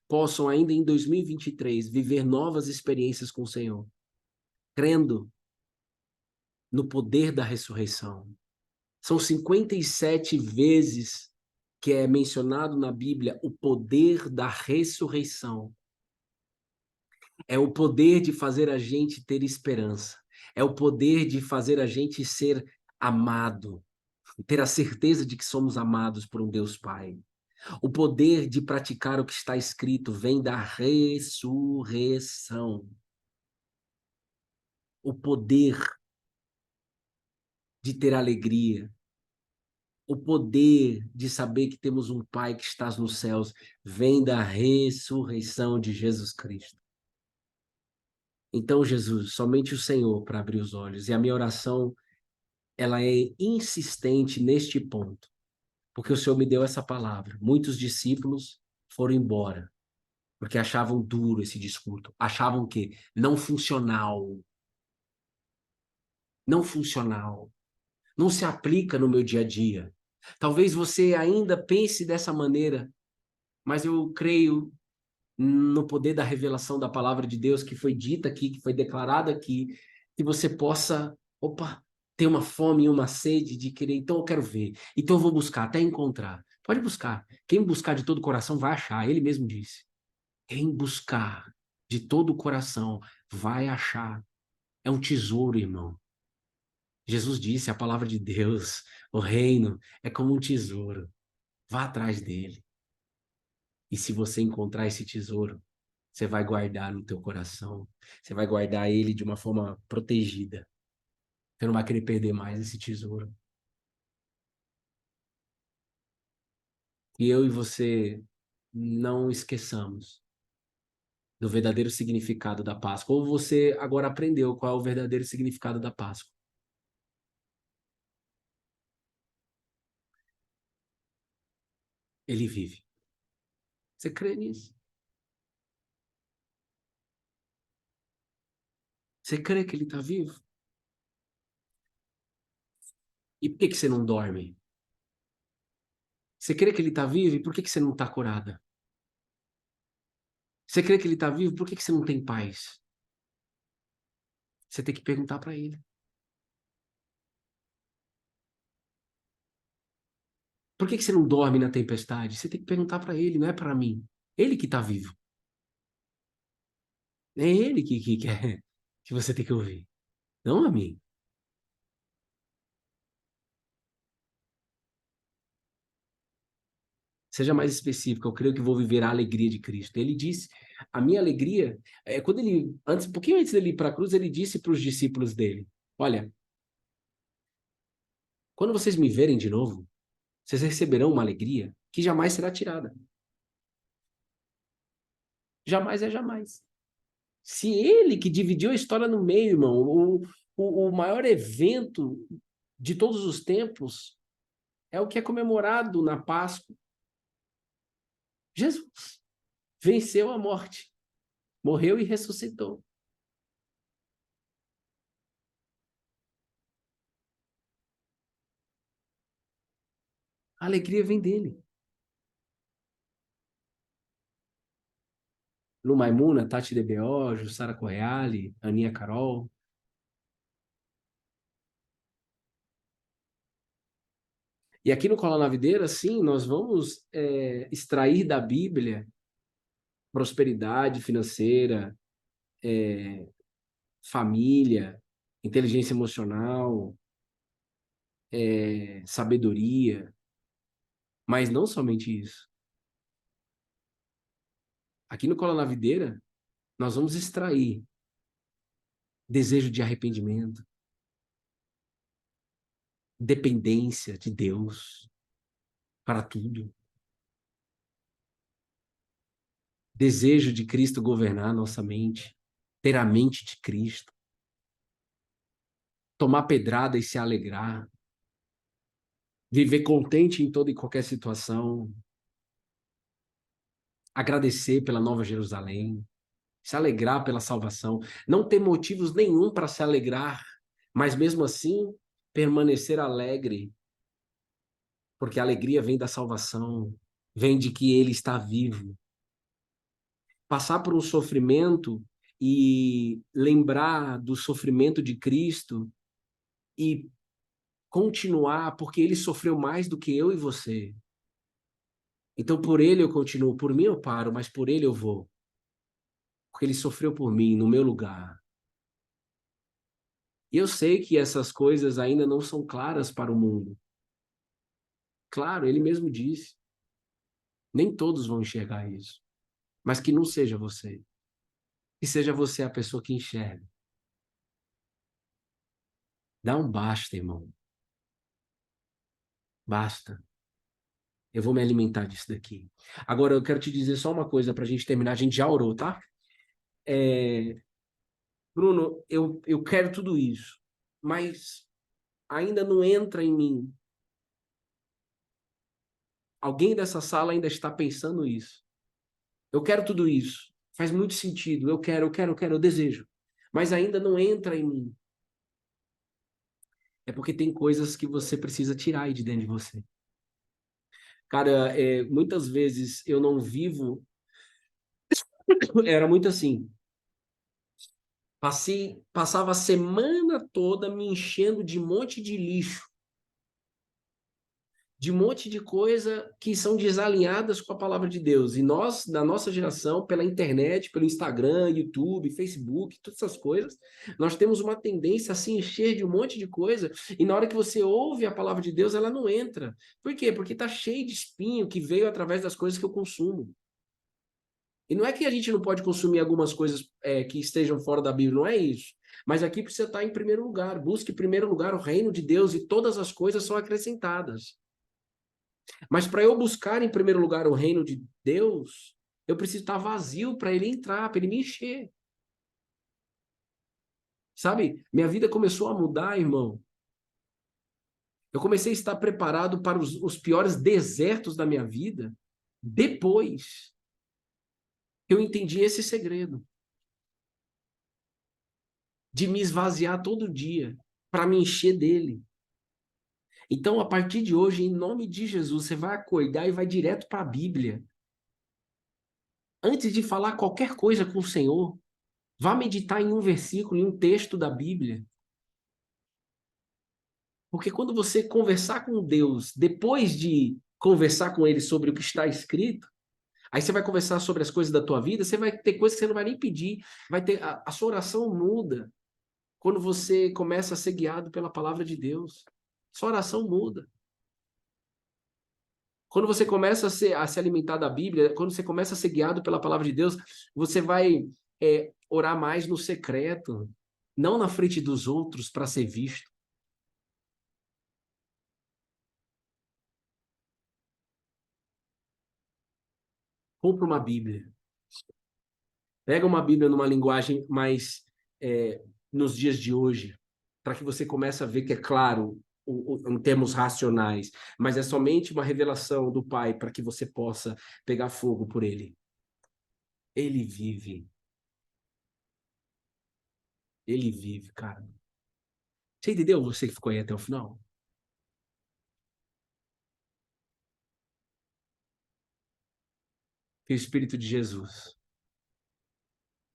possam ainda em 2023 viver novas experiências com o Senhor, crendo no poder da ressurreição. São 57 vezes que é mencionado na Bíblia o poder da ressurreição. É o poder de fazer a gente ter esperança. É o poder de fazer a gente ser amado, ter a certeza de que somos amados por um Deus Pai. O poder de praticar o que está escrito vem da ressurreição. O poder de ter alegria, o poder de saber que temos um Pai que está nos céus, vem da ressurreição de Jesus Cristo. Então, Jesus, somente o Senhor para abrir os olhos. E a minha oração, ela é insistente neste ponto, porque o Senhor me deu essa palavra. Muitos discípulos foram embora, porque achavam duro esse discurso, achavam que não funcional, não funcional, não se aplica no meu dia a dia. Talvez você ainda pense dessa maneira, mas eu creio no poder da revelação da palavra de Deus que foi dita aqui, que foi declarada aqui, que você possa, ter uma fome e uma sede de querer, então eu quero ver, então eu vou buscar até encontrar. Pode buscar. Quem buscar de todo o coração vai achar, ele mesmo disse. Quem buscar de todo o coração vai achar. É um tesouro, irmão. Jesus disse, a palavra de Deus, o reino é como um tesouro. Vá atrás dele. E se você encontrar esse tesouro, você vai guardar no teu coração. Você vai guardar ele de uma forma protegida. Você não vai querer perder mais esse tesouro. E eu e você não esqueçamos do verdadeiro significado da Páscoa. Ou você agora aprendeu qual é o verdadeiro significado da Páscoa. Ele vive. Você crê nisso? Você crê que ele está vivo? E por que que você não dorme? Você crê que ele está vivo? E por que que você não está curada? Você crê que ele está vivo? Por que que você não tem paz? Você tem que perguntar para ele. Por que que você não dorme na tempestade? Você tem que perguntar para ele, não é para mim. Ele que está vivo. É ele que quer que você tem que ouvir, não a mim. Seja mais específico, eu creio que vou viver a alegria de Cristo. Ele disse, a minha alegria, quando ele, antes, um pouquinho antes dele ir para a cruz, ele disse para os discípulos dele, olha, quando vocês me verem de novo, vocês receberão uma alegria que jamais será tirada. Jamais é jamais. Se ele que dividiu a história no meio, irmão, o maior evento de todos os tempos é o que é comemorado na Páscoa. Jesus venceu a morte, morreu e ressuscitou. A alegria vem dele. Lu Maimuna, Tati DBO, Jussara Correale, Aninha Carol. E aqui no Cola na Videira, sim, nós vamos extrair da Bíblia prosperidade financeira, família, inteligência emocional, sabedoria, mas não somente isso. Aqui no Cola na Videira, nós vamos extrair desejo de arrependimento, dependência de Deus para tudo, desejo de Cristo governar nossa mente, ter a mente de Cristo, tomar pedrada e se alegrar, viver contente em toda e qualquer situação, agradecer pela Nova Jerusalém, se alegrar pela salvação, não ter motivos nenhum para se alegrar, mas mesmo assim permanecer alegre, porque a alegria vem da salvação, vem de que ele está vivo. Passar por um sofrimento e lembrar do sofrimento de Cristo e continuar, porque ele sofreu mais do que eu e você. Então, por ele eu continuo, por mim eu paro, mas por ele eu vou. Porque ele sofreu por mim, no meu lugar. E eu sei que essas coisas ainda não são claras para o mundo. Claro, ele mesmo disse. Nem todos vão enxergar isso. Mas que não seja você. Que seja você a pessoa que enxerga. Dá um basta, irmão. Basta. Eu vou me alimentar disso daqui. Agora, eu quero te dizer só uma coisa para a gente terminar. A gente já orou, tá? Bruno, eu quero tudo isso, mas ainda não entra em mim. Alguém dessa sala ainda está pensando isso. Eu quero tudo isso. Faz muito sentido. Eu desejo. Mas ainda não entra em mim. É porque tem coisas que você precisa tirar aí de dentro de você. Cara, muitas vezes eu não vivo. Era muito assim. Passava a semana toda me enchendo de um monte de lixo, de um monte de coisa que são desalinhadas com a palavra de Deus. E nós, na nossa geração, pela internet, pelo Instagram, YouTube, Facebook, todas essas coisas, nós temos uma tendência a se encher de um monte de coisa, e na hora que você ouve a palavra de Deus, ela não entra. Por quê? Porque está cheio de espinho que veio através das coisas que eu consumo. E não é que a gente não pode consumir algumas coisas que estejam fora da Bíblia, não é isso. Mas aqui precisa estar em primeiro lugar. Busque em primeiro lugar o reino de Deus e todas as coisas são acrescentadas. Mas para eu buscar em primeiro lugar o reino de Deus, eu preciso estar vazio para ele entrar, para ele me encher. Sabe? Minha vida começou a mudar, irmão. Eu comecei a estar preparado para os piores desertos da minha vida depois que eu entendi esse segredo de me esvaziar todo dia para me encher dele. Então, a partir de hoje, em nome de Jesus, você vai acordar e vai direto para a Bíblia. Antes de falar qualquer coisa com o Senhor, vá meditar em um versículo, em um texto da Bíblia. Porque quando você conversar com Deus, depois de conversar com Ele sobre o que está escrito, aí você vai conversar sobre as coisas da tua vida, você vai ter coisas que você não vai nem pedir, vai ter a sua oração muda quando você começa a ser guiado pela palavra de Deus. Sua oração muda. Quando você começa a se alimentar da Bíblia, quando você começa a ser guiado pela palavra de Deus, você vai orar mais no secreto, não na frente dos outros para ser visto. Compra uma Bíblia. Pega uma Bíblia numa linguagem mais nos dias de hoje, para que você comece a ver que é claro em termos racionais, mas é somente uma revelação do Pai para que você possa pegar fogo por Ele. Ele vive. Ele vive, cara. Você entendeu? Você que ficou aí até o final? Que o Espírito de Jesus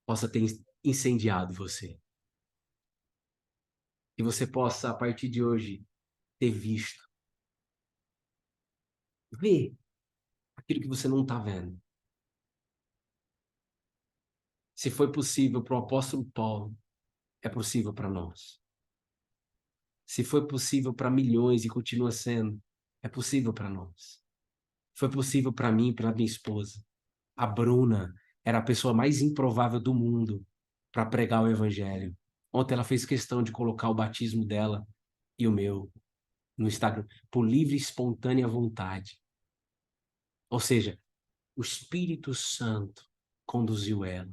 possa ter incendiado você. Que você possa, a partir de hoje, ter visto, ver aquilo que você não está vendo. Se foi possível para o apóstolo Paulo, é possível para nós. Se foi possível para milhões e continua sendo, é possível para nós. Foi possível para mim e para minha esposa. A Bruna era a pessoa mais improvável do mundo para pregar o evangelho. Ontem ela fez questão de colocar o batismo dela e o meu no Instagram, por livre e espontânea vontade. Ou seja, o Espírito Santo conduziu ela.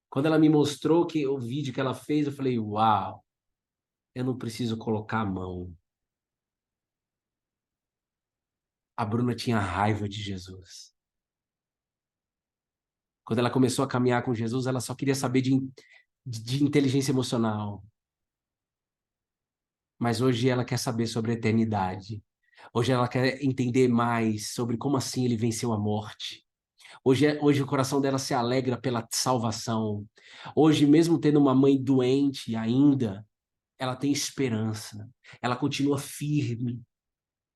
Quando ela me mostrou o vídeo que ela fez, eu falei, uau, eu não preciso colocar a mão. A Bruna tinha raiva de Jesus. Quando ela começou a caminhar com Jesus, ela só queria saber de inteligência emocional. Mas hoje ela quer saber sobre a eternidade. Hoje ela quer entender mais sobre como assim ele venceu a morte. Hoje o coração dela se alegra pela salvação. Hoje, mesmo tendo uma mãe doente ainda, ela tem esperança. Ela continua firme.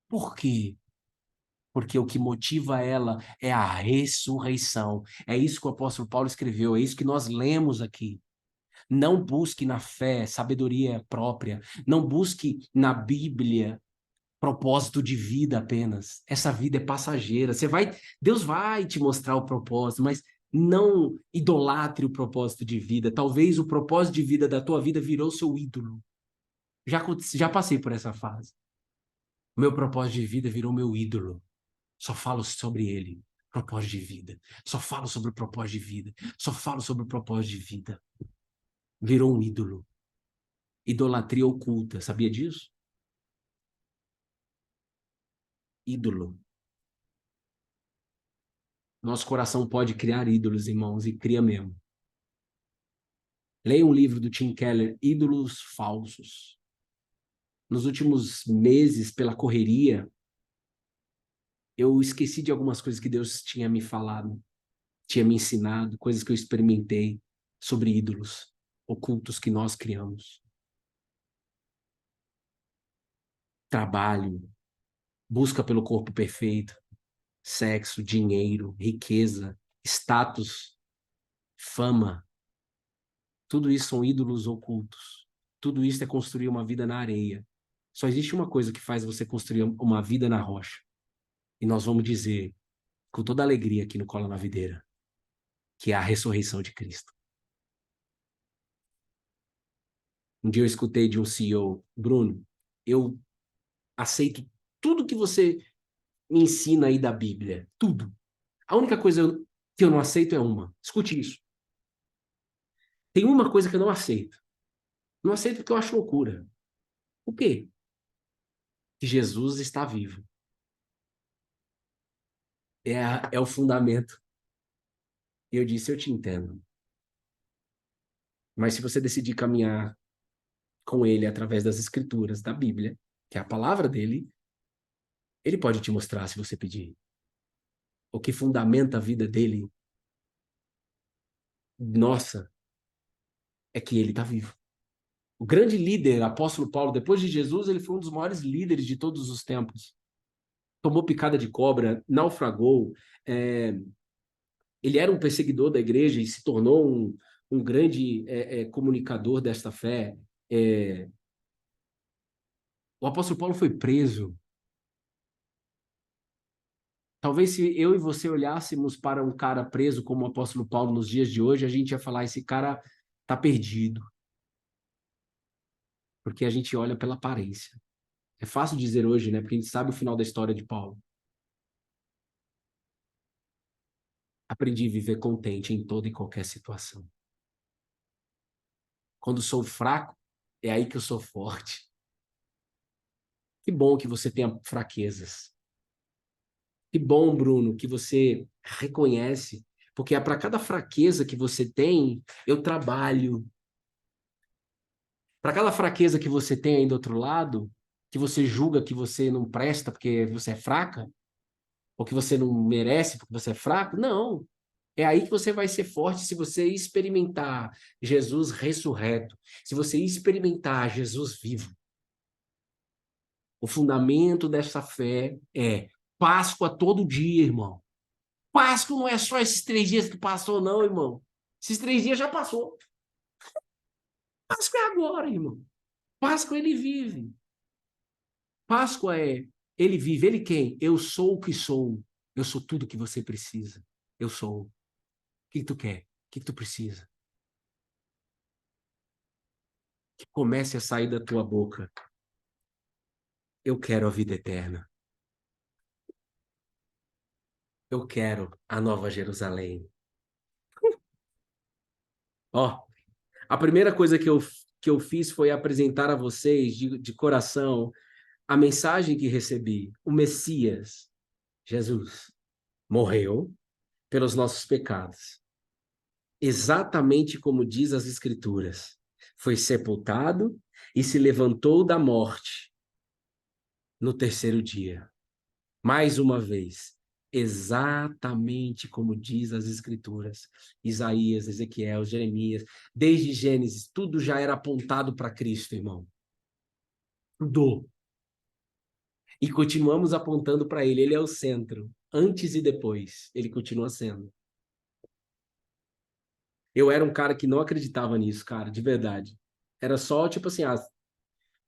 Por quê? Porque o que motiva ela é a ressurreição. É isso que o apóstolo Paulo escreveu, é isso que nós lemos aqui. Não busque na fé sabedoria própria. Não busque na Bíblia propósito de vida apenas. Essa vida é passageira. Deus vai te mostrar o propósito, mas não idolatre o propósito de vida. Talvez o propósito de vida da tua vida virou seu ídolo. Já passei por essa fase. Meu propósito de vida virou meu ídolo. Só falo sobre ele. Propósito de vida. Só falo sobre o propósito de vida. Só falo sobre o propósito de vida. Virou um ídolo. Idolatria oculta. Sabia disso? Ídolo. Nosso coração pode criar ídolos, irmãos, e cria mesmo. Leia um livro do Tim Keller, Ídolos Falsos. Nos últimos meses, pela correria, eu esqueci de algumas coisas que Deus tinha me falado, tinha me ensinado, coisas que eu experimentei sobre ídolos ocultos que nós criamos. Trabalho, busca pelo corpo perfeito, sexo, dinheiro, riqueza, status, fama. Tudo isso são ídolos ocultos. Tudo isso é construir uma vida na areia. Só existe uma coisa que faz você construir uma vida na rocha. E nós vamos dizer, com toda alegria aqui no Cola na Videira, que é a ressurreição de Cristo. Um dia eu escutei de um CEO, Bruno, eu aceito tudo que você me ensina aí da Bíblia. Tudo. A única coisa que eu não aceito é uma. Escute isso. Tem uma coisa que eu não aceito. Não aceito porque eu acho loucura. O quê? Que Jesus está vivo. É o fundamento. E eu disse, eu te entendo. Mas se você decidir caminhar com ele através das escrituras, da Bíblia, que é a palavra dele, ele pode te mostrar se você pedir. O que fundamenta a vida dele, nossa, é que ele está vivo. O grande líder, apóstolo Paulo, depois de Jesus, ele foi um dos maiores líderes de todos os tempos. Tomou picada de cobra, naufragou, ele era um perseguidor da igreja e se tornou um grande comunicador desta fé. O apóstolo Paulo foi preso. Talvez se eu e você olhássemos para um cara preso como o apóstolo Paulo nos dias de hoje, a gente ia falar, esse cara está perdido. Porque a gente olha pela aparência. É fácil dizer hoje, né? Porque a gente sabe o final da história de Paulo. Aprendi a viver contente em toda e qualquer situação. Quando sou fraco, é aí que eu sou forte. Que bom que você tenha fraquezas. Que bom, Bruno, que você reconhece, porque é para cada fraqueza que você tem, eu trabalho. Para cada fraqueza que você tem aí do outro lado, que você julga que você não presta porque você é fraca, ou que você não merece porque você é fraco, não. É aí que você vai ser forte se você experimentar Jesus ressurreto, se você experimentar Jesus vivo. O fundamento dessa fé é Páscoa todo dia, irmão. Páscoa não é só esses 3 dias que passou, não, irmão. Esses 3 dias já passou. Páscoa é agora, irmão. Páscoa ele vive. Páscoa é ele vive. Ele quem? Eu sou o que sou. Eu sou tudo que você precisa. Eu sou. O que tu quer? O que tu precisa? Que comece a sair da tua boca. Eu quero a vida eterna. Eu quero a nova Jerusalém. Ó, a primeira coisa que eu fiz foi apresentar a vocês de coração a mensagem que recebi. O Messias, Jesus, morreu pelos nossos pecados. Exatamente como diz as Escrituras. Foi sepultado e se levantou da morte no terceiro dia. Mais uma vez, exatamente como diz as Escrituras. Isaías, Ezequiel, Jeremias, desde Gênesis, tudo já era apontado para Cristo, irmão. Tudo. E continuamos apontando para ele. Ele é o centro, antes e depois. Ele continua sendo. Eu era um cara que não acreditava nisso, cara, de verdade. Era só, tipo assim,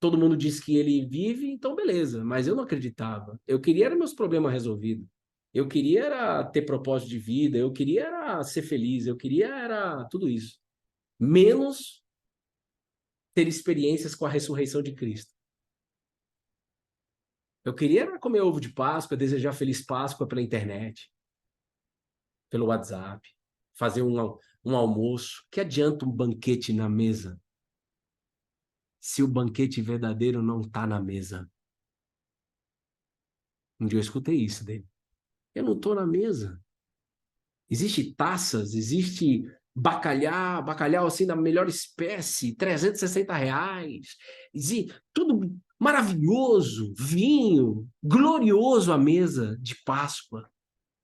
Todo mundo diz que ele vive, então beleza, mas eu não acreditava. Eu queria era meus problemas resolvidos. Eu queria era ter propósito de vida, eu queria era ser feliz, eu queria era tudo isso. Menos ter experiências com a ressurreição de Cristo. Eu queria era comer ovo de Páscoa, desejar feliz Páscoa pela internet, pelo WhatsApp, fazer um almoço. Que adianta um banquete na mesa se o banquete verdadeiro não está na mesa? Um dia eu escutei isso dele. Eu não estou na mesa. Existe taças, existe bacalhau assim da melhor espécie, R$ 360. Existe tudo maravilhoso, vinho, glorioso à mesa de Páscoa.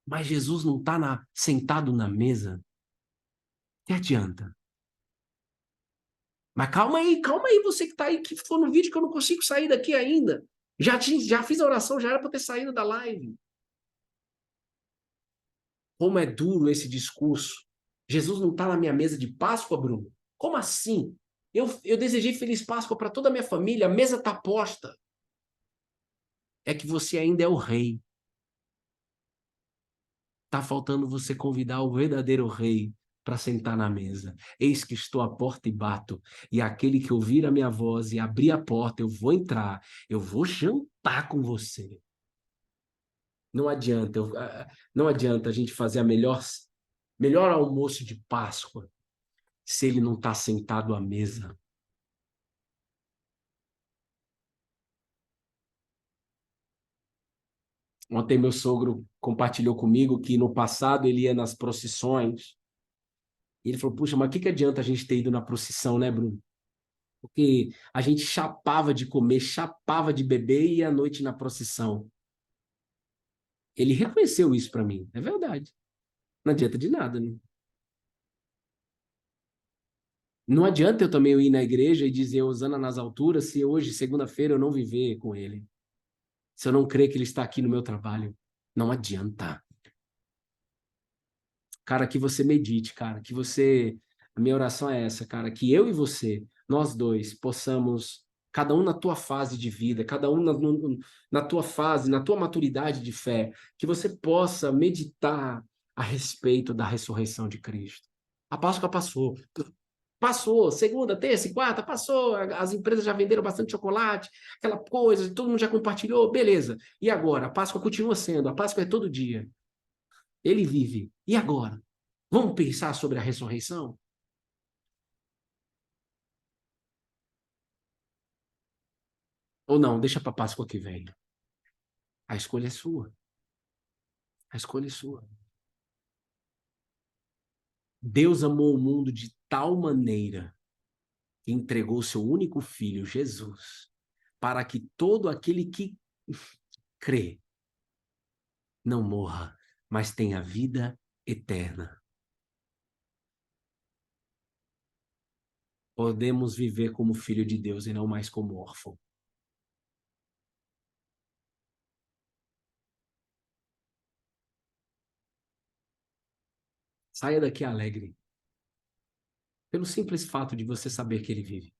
Mas Jesus não está sentado na mesa. Que adianta? Mas calma aí, você que está aí, que ficou no vídeo que eu não consigo sair daqui ainda. Já fiz a oração, já era para ter saído da live. Como é duro esse discurso. Jesus não está na minha mesa de Páscoa, Bruno? Como assim? Eu desejei feliz Páscoa para toda a minha família, a mesa está posta. É que você ainda é o rei. Está faltando você convidar o verdadeiro rei para sentar na mesa. Eis que estou à porta e bato, e aquele que ouvir a minha voz e abrir a porta, eu vou entrar, eu vou jantar com você. Não adianta, não adianta a gente fazer a melhor almoço de Páscoa se ele não está sentado à mesa. Ontem meu sogro compartilhou comigo que no passado ele ia nas procissões. E ele falou, puxa, mas o que adianta a gente ter ido na procissão, né, Bruno? Porque a gente chapava de comer, chapava de beber e ia à noite na procissão. Ele reconheceu isso para mim. É verdade. Não adianta de nada, né? Não adianta eu também ir na igreja e dizer Hosana nas alturas se hoje, segunda-feira, eu não viver com ele. Se eu não crer que ele está aqui no meu trabalho. Não adianta. Cara, que você medite, cara, que você. A minha oração é essa, cara, que eu e você, nós dois, possamos, cada um na tua fase de vida, cada um na tua fase, na tua maturidade de fé, que você possa meditar a respeito da ressurreição de Cristo. A Páscoa passou. Passou, segunda, terça e quarta, passou. As empresas já venderam bastante chocolate, aquela coisa, todo mundo já compartilhou, beleza. E agora? A Páscoa continua sendo, a Páscoa é todo dia. Ele vive. E agora? Vamos pensar sobre a ressurreição? Ou não? Deixa para Páscoa que vem. A escolha é sua. A escolha é sua. Deus amou o mundo de tal maneira que entregou seu único filho, Jesus, para que todo aquele que crê não morra, mas tenha vida eterna. Podemos viver como filho de Deus e não mais como órfão. Saia daqui alegre, pelo simples fato de você saber que ele vive.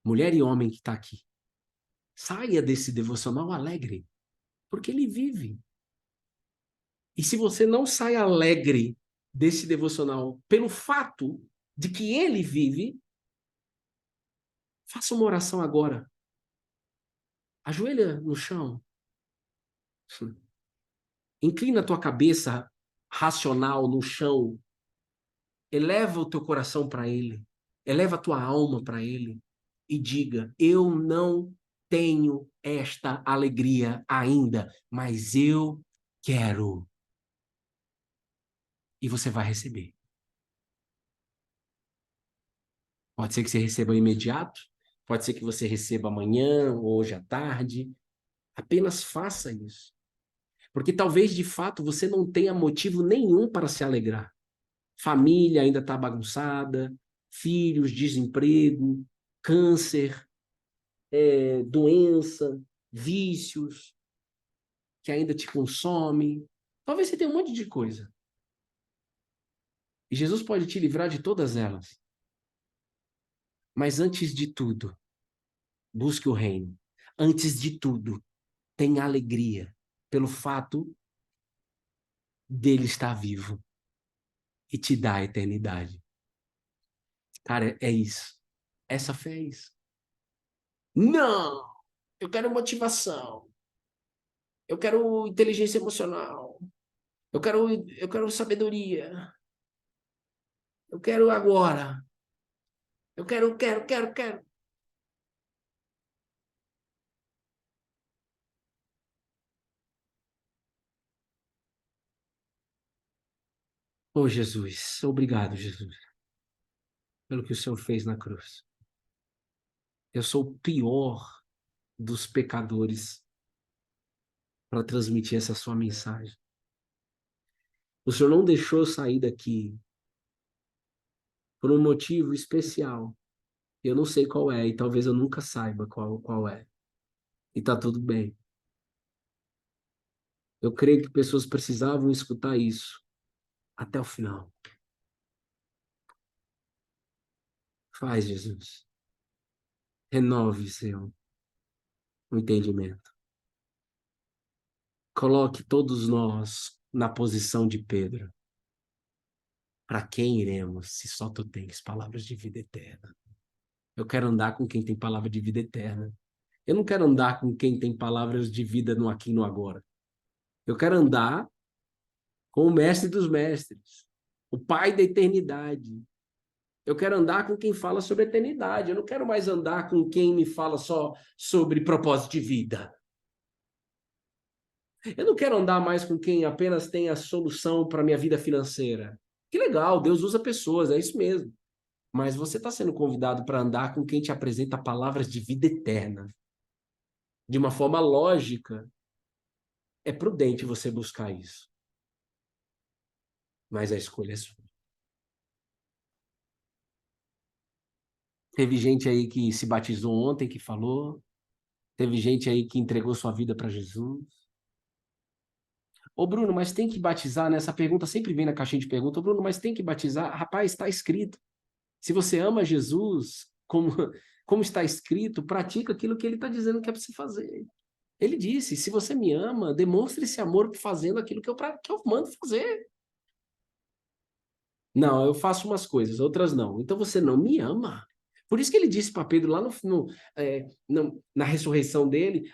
Mulher e homem que está aqui, saia desse devocional alegre, porque ele vive. E se você não sai alegre desse devocional pelo fato de que ele vive, faça uma oração agora. Ajoelha no chão. Inclina a tua cabeça racional no chão. Eleva o teu coração para ele. Eleva a tua alma para ele. E diga: eu não tenho esta alegria ainda, mas eu quero. E você vai receber. Pode ser que você receba imediato, pode ser que você receba amanhã ou hoje à tarde. Apenas faça isso. Porque talvez de fato você não tenha motivo nenhum para se alegrar. Família ainda está bagunçada, filhos, desemprego, câncer, doença, vícios que ainda te consomem. Talvez você tenha um monte de coisa. E Jesus pode te livrar de todas elas. Mas antes de tudo, busque o reino. Antes de tudo, tenha alegria pelo fato dele estar vivo e te dar a eternidade. Cara, é isso. Essa fé é isso. Não! Eu quero motivação. Eu quero inteligência emocional. Eu quero sabedoria. Eu quero agora. Eu quero. Oh, Jesus, obrigado, Jesus, pelo que o Senhor fez na cruz. Eu sou o pior dos pecadores para transmitir essa sua mensagem. O Senhor não deixou eu sair daqui por um motivo especial. Eu não sei qual é, e talvez eu nunca saiba qual é. E tá tudo bem. Eu creio que pessoas precisavam escutar isso até o final. Faz, Jesus. Renove, Senhor, o entendimento. Coloque todos nós na posição de Pedro. Para quem iremos, se só tu tens palavras de vida eterna? Eu quero andar com quem tem palavra de vida eterna. Eu não quero andar com quem tem palavras de vida no aqui e no agora. Eu quero andar com o mestre dos mestres, o pai da eternidade. Eu quero andar com quem fala sobre a eternidade. Eu não quero mais andar com quem me fala só sobre propósito de vida. Eu não quero andar mais com quem apenas tem a solução para a minha vida financeira. Que legal, Deus usa pessoas, é isso mesmo. Mas você está sendo convidado para andar com quem te apresenta palavras de vida eterna. De uma forma lógica, é prudente você buscar isso. Mas a escolha é sua. Teve gente aí que se batizou ontem, que falou. Teve gente aí que entregou sua vida para Jesus. Ô, Bruno, mas tem que batizar, né? Essa pergunta sempre vem na caixinha de pergunta. Ô, Bruno, mas tem que batizar? Rapaz, está escrito. Se você ama Jesus, como está escrito, pratica aquilo que ele está dizendo que é para você fazer. Ele disse, se você me ama, demonstre esse amor fazendo aquilo que eu mando fazer. Não, eu faço umas coisas, outras não. Então você não me ama. Por isso que ele disse para Pedro lá na ressurreição dele,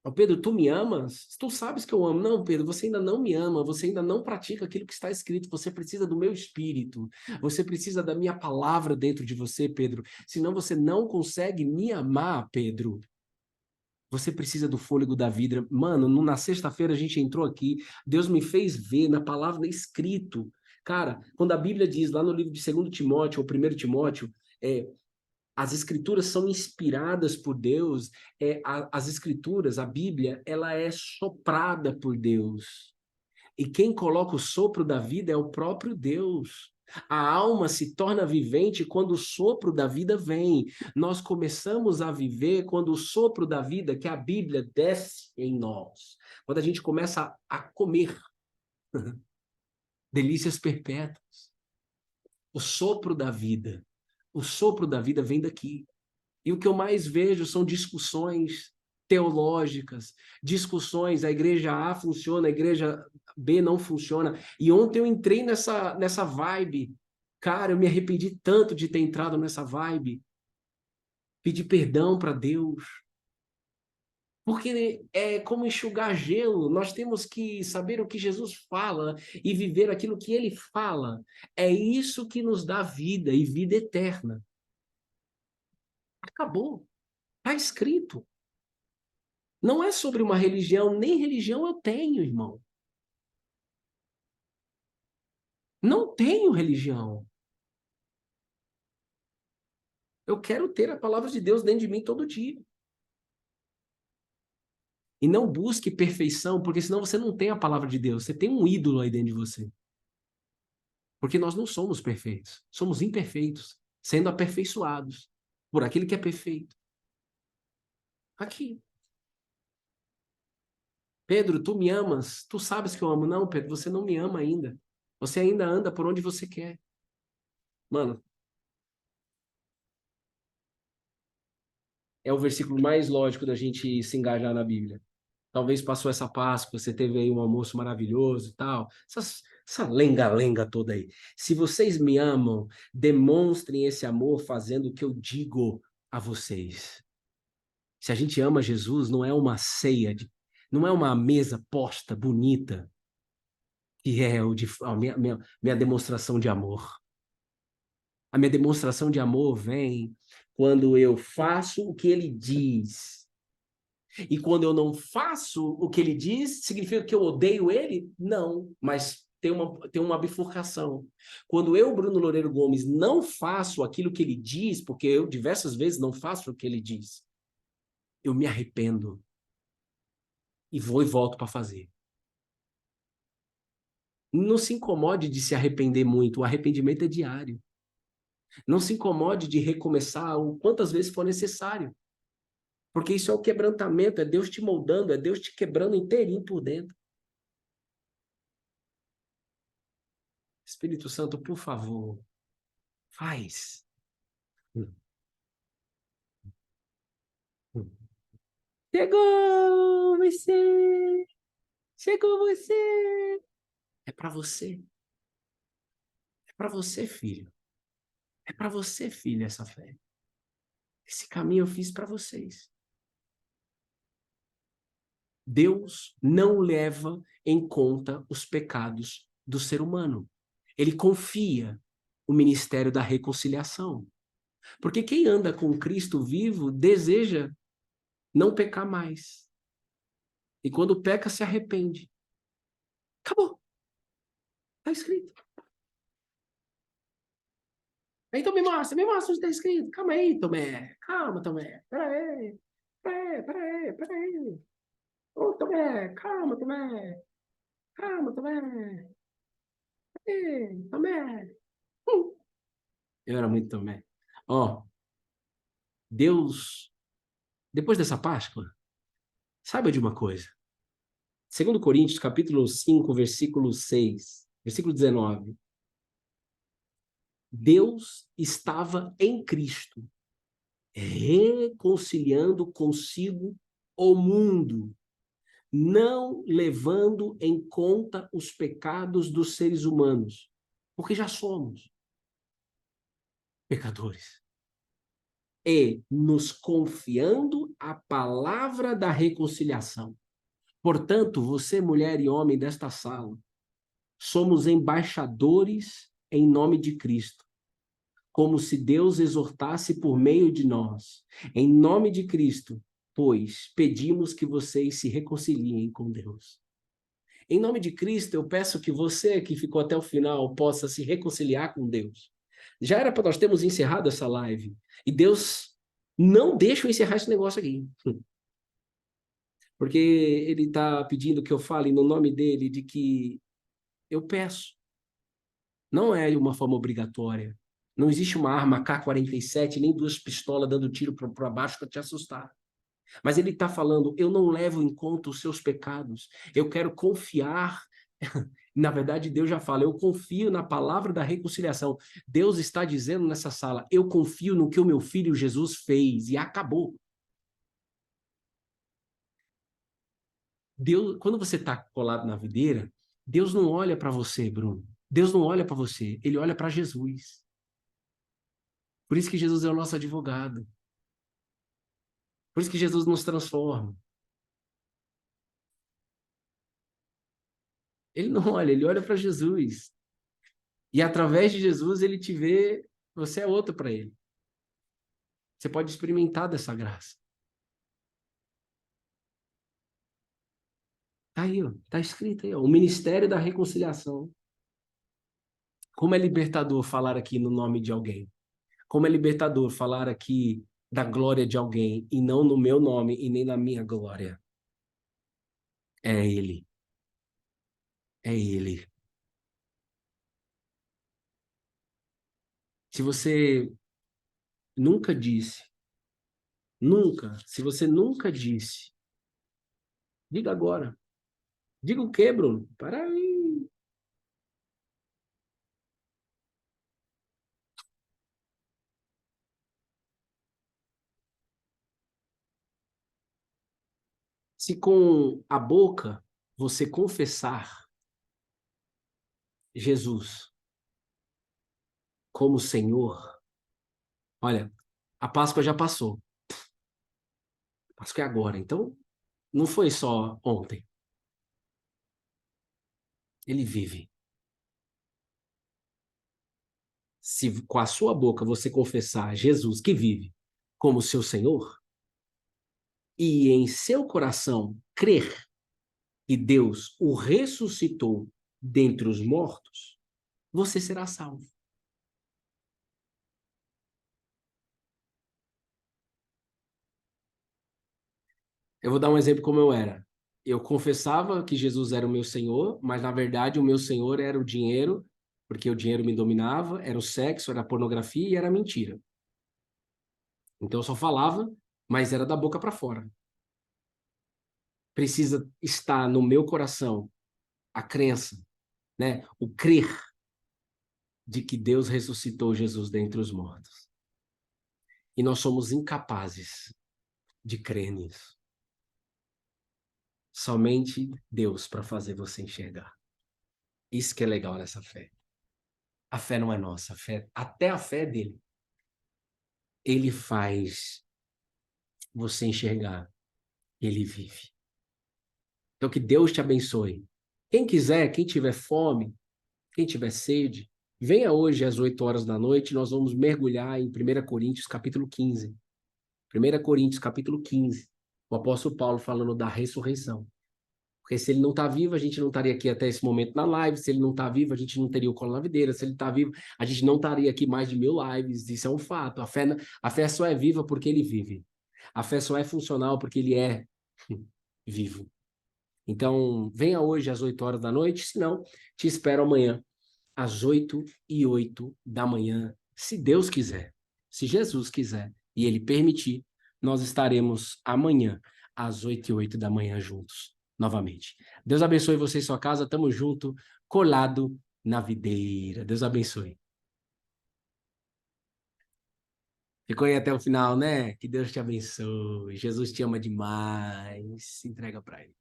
ó Pedro, tu me amas? Tu sabes que eu amo. Não, Pedro, você ainda não me ama, você ainda não pratica aquilo que está escrito. Você precisa do meu espírito. Você precisa da minha palavra dentro de você, Pedro. Senão você não consegue me amar, Pedro. Você precisa do fôlego da vida. Mano, na sexta-feira a gente entrou aqui, Deus me fez ver na palavra escrito. Cara, quando a Bíblia diz lá no livro de 2 Timóteo ou 1 Timóteo, as escrituras são inspiradas por Deus, as escrituras, a Bíblia, ela é soprada por Deus. E quem coloca o sopro da vida é o próprio Deus. A alma se torna vivente quando o sopro da vida vem. Nós começamos a viver quando o sopro da vida, que é a Bíblia, desce em nós. Quando a gente começa a comer delícias perpétuas. O sopro da vida. O sopro da vida vem daqui. E o que eu mais vejo são discussões teológicas, discussões, a igreja A funciona, a igreja B não funciona. E ontem eu entrei nessa vibe. Cara, eu me arrependi tanto de ter entrado nessa vibe. Pedi perdão para Deus. Porque é como enxugar gelo. Nós temos que saber o que Jesus fala e viver aquilo que ele fala. É isso que nos dá vida e vida eterna. Acabou. Está escrito. Não é sobre uma religião, nem religião eu tenho, irmão. Não tenho religião. Eu quero ter a palavra de Deus dentro de mim todo dia. E não busque perfeição, porque senão você não tem a palavra de Deus. Você tem um ídolo aí dentro de você. Porque nós não somos perfeitos. Somos imperfeitos, sendo aperfeiçoados por aquele que é perfeito. Aqui. Pedro, tu me amas? Tu sabes que eu amo. Não, Pedro, você não me ama ainda. Você ainda anda por onde você quer. Mano, é o versículo mais lógico da gente se engajar na Bíblia. Talvez passou essa Páscoa, você teve aí um almoço maravilhoso e tal. Essa lenga-lenga toda aí. Se vocês me amam, demonstrem esse amor fazendo o que eu digo a vocês. Se a gente ama Jesus, não é uma ceia, não é uma mesa posta bonita, que é minha demonstração de amor. A minha demonstração de amor vem quando eu faço o que ele diz. E quando eu não faço o que ele diz, significa que eu odeio ele? Não, mas tem uma bifurcação. Quando eu, Bruno Loureiro Gomes, não faço aquilo que ele diz, porque eu diversas vezes não faço o que ele diz, eu me arrependo e vou e volto para fazer. Não se incomode de se arrepender muito, o arrependimento é diário. Não se incomode de recomeçar o quantas vezes for necessário. Porque isso é o quebrantamento, é Deus te moldando, é Deus te quebrando inteirinho por dentro. Espírito Santo, por favor, faz. Chegou você! Chegou você! É para você. É para você, filho. É para você, filha, essa fé. Esse caminho eu fiz para vocês. Deus não leva em conta os pecados do ser humano. Ele confia o ministério da reconciliação. Porque quem anda com Cristo vivo deseja não pecar mais. E quando peca, se arrepende. Acabou. Está escrito. Então me mostra onde está escrito. Calma aí, Tomé. Calma, Tomé. Peraí. Peraí. Ô, Tomé, calma, Tomé. Calma, Tomé. Ei, Tomé. Eu era muito Tomé. Ó, Deus, depois dessa Páscoa, saiba de uma coisa. Segundo Coríntios, capítulo 5, versículo 6, versículo 19. Deus estava em Cristo, reconciliando consigo o mundo, não levando em conta os pecados dos seres humanos, porque já somos pecadores. E nos confiando a palavra da reconciliação. Portanto, você, mulher e homem desta sala, somos embaixadores em nome de Cristo, como se Deus exortasse por meio de nós. Em nome de Cristo, pois, pedimos que vocês se reconciliem com Deus. Em nome de Cristo, eu peço que você que ficou até o final possa se reconciliar com Deus. Já era para nós termos encerrado essa live. E Deus não deixa eu encerrar esse negócio aqui. Porque Ele está pedindo que eu fale no nome dele de que eu peço. Não é uma forma obrigatória. Não existe uma arma K-47, nem duas pistolas dando tiro para baixo para te assustar. Mas ele está falando, eu não levo em conta os seus pecados. Eu quero confiar. Na verdade, Deus já fala, eu confio na palavra da reconciliação. Deus está dizendo nessa sala, eu confio no que o meu filho Jesus fez e acabou. Deus, quando você está colado na videira, Deus não olha para você, Bruno. Deus não olha para você, ele olha para Jesus. Por isso que Jesus é o nosso advogado. Por isso que Jesus nos transforma. Ele não olha, ele olha para Jesus. E através de Jesus ele te vê, você é outro para ele. Você pode experimentar dessa graça. Tá aí, ó, tá escrito aí, ó, o ministério da reconciliação. Como é libertador falar aqui no nome de alguém. Como é libertador falar aqui da glória de alguém e não no meu nome e nem na minha glória. É ele. É ele. Se você nunca disse, nunca, se você nunca disse, diga agora. Diga o quê, Bruno? Para aí. Se com a boca você confessar Jesus como Senhor, olha, a Páscoa já passou. A Páscoa é agora. Então, não foi só ontem. Ele vive. Se com a sua boca você confessar Jesus que vive como seu Senhor, e em seu coração crer que Deus o ressuscitou dentre os mortos, você será salvo. Eu vou dar um exemplo como eu era. Eu confessava que Jesus era o meu Senhor, mas na verdade o meu Senhor era o dinheiro, porque o dinheiro me dominava, era o sexo, era a pornografia e era a mentira. Então eu só falava, mas era da boca para fora. Precisa estar no meu coração a crença, né? O crer de que Deus ressuscitou Jesus dentre os mortos. E nós somos incapazes de crer nisso. Somente Deus para fazer você enxergar. Isso que é legal nessa fé. A fé não é nossa, a fé, até a fé dele. Ele faz você enxergar. Ele vive. Então que Deus te abençoe. Quem quiser, quem tiver fome, quem tiver sede, venha hoje às 8 horas da noite, nós vamos mergulhar em 1 Coríntios capítulo 15. 1 Coríntios capítulo 15. O apóstolo Paulo falando da ressurreição. Porque se ele não está vivo, a gente não estaria aqui até esse momento na live. Se ele não está vivo, a gente não teria o Colo na Videira. Se ele está vivo, a gente não estaria aqui mais de 1.000 lives. Isso é um fato. A fé só é viva porque ele vive. A fé só é funcional porque ele é vivo. Então, venha hoje às 8 horas da noite. Se não, te espero amanhã às 8h08 da manhã, se Deus quiser. Se Jesus quiser e ele permitir, nós estaremos amanhã às 8h08 da manhã juntos, novamente. Deus abençoe você e sua casa. Tamo junto, colado na videira. Deus abençoe. Ficou aí até o final, né? Que Deus te abençoe. Jesus te ama demais. Se entrega para ele.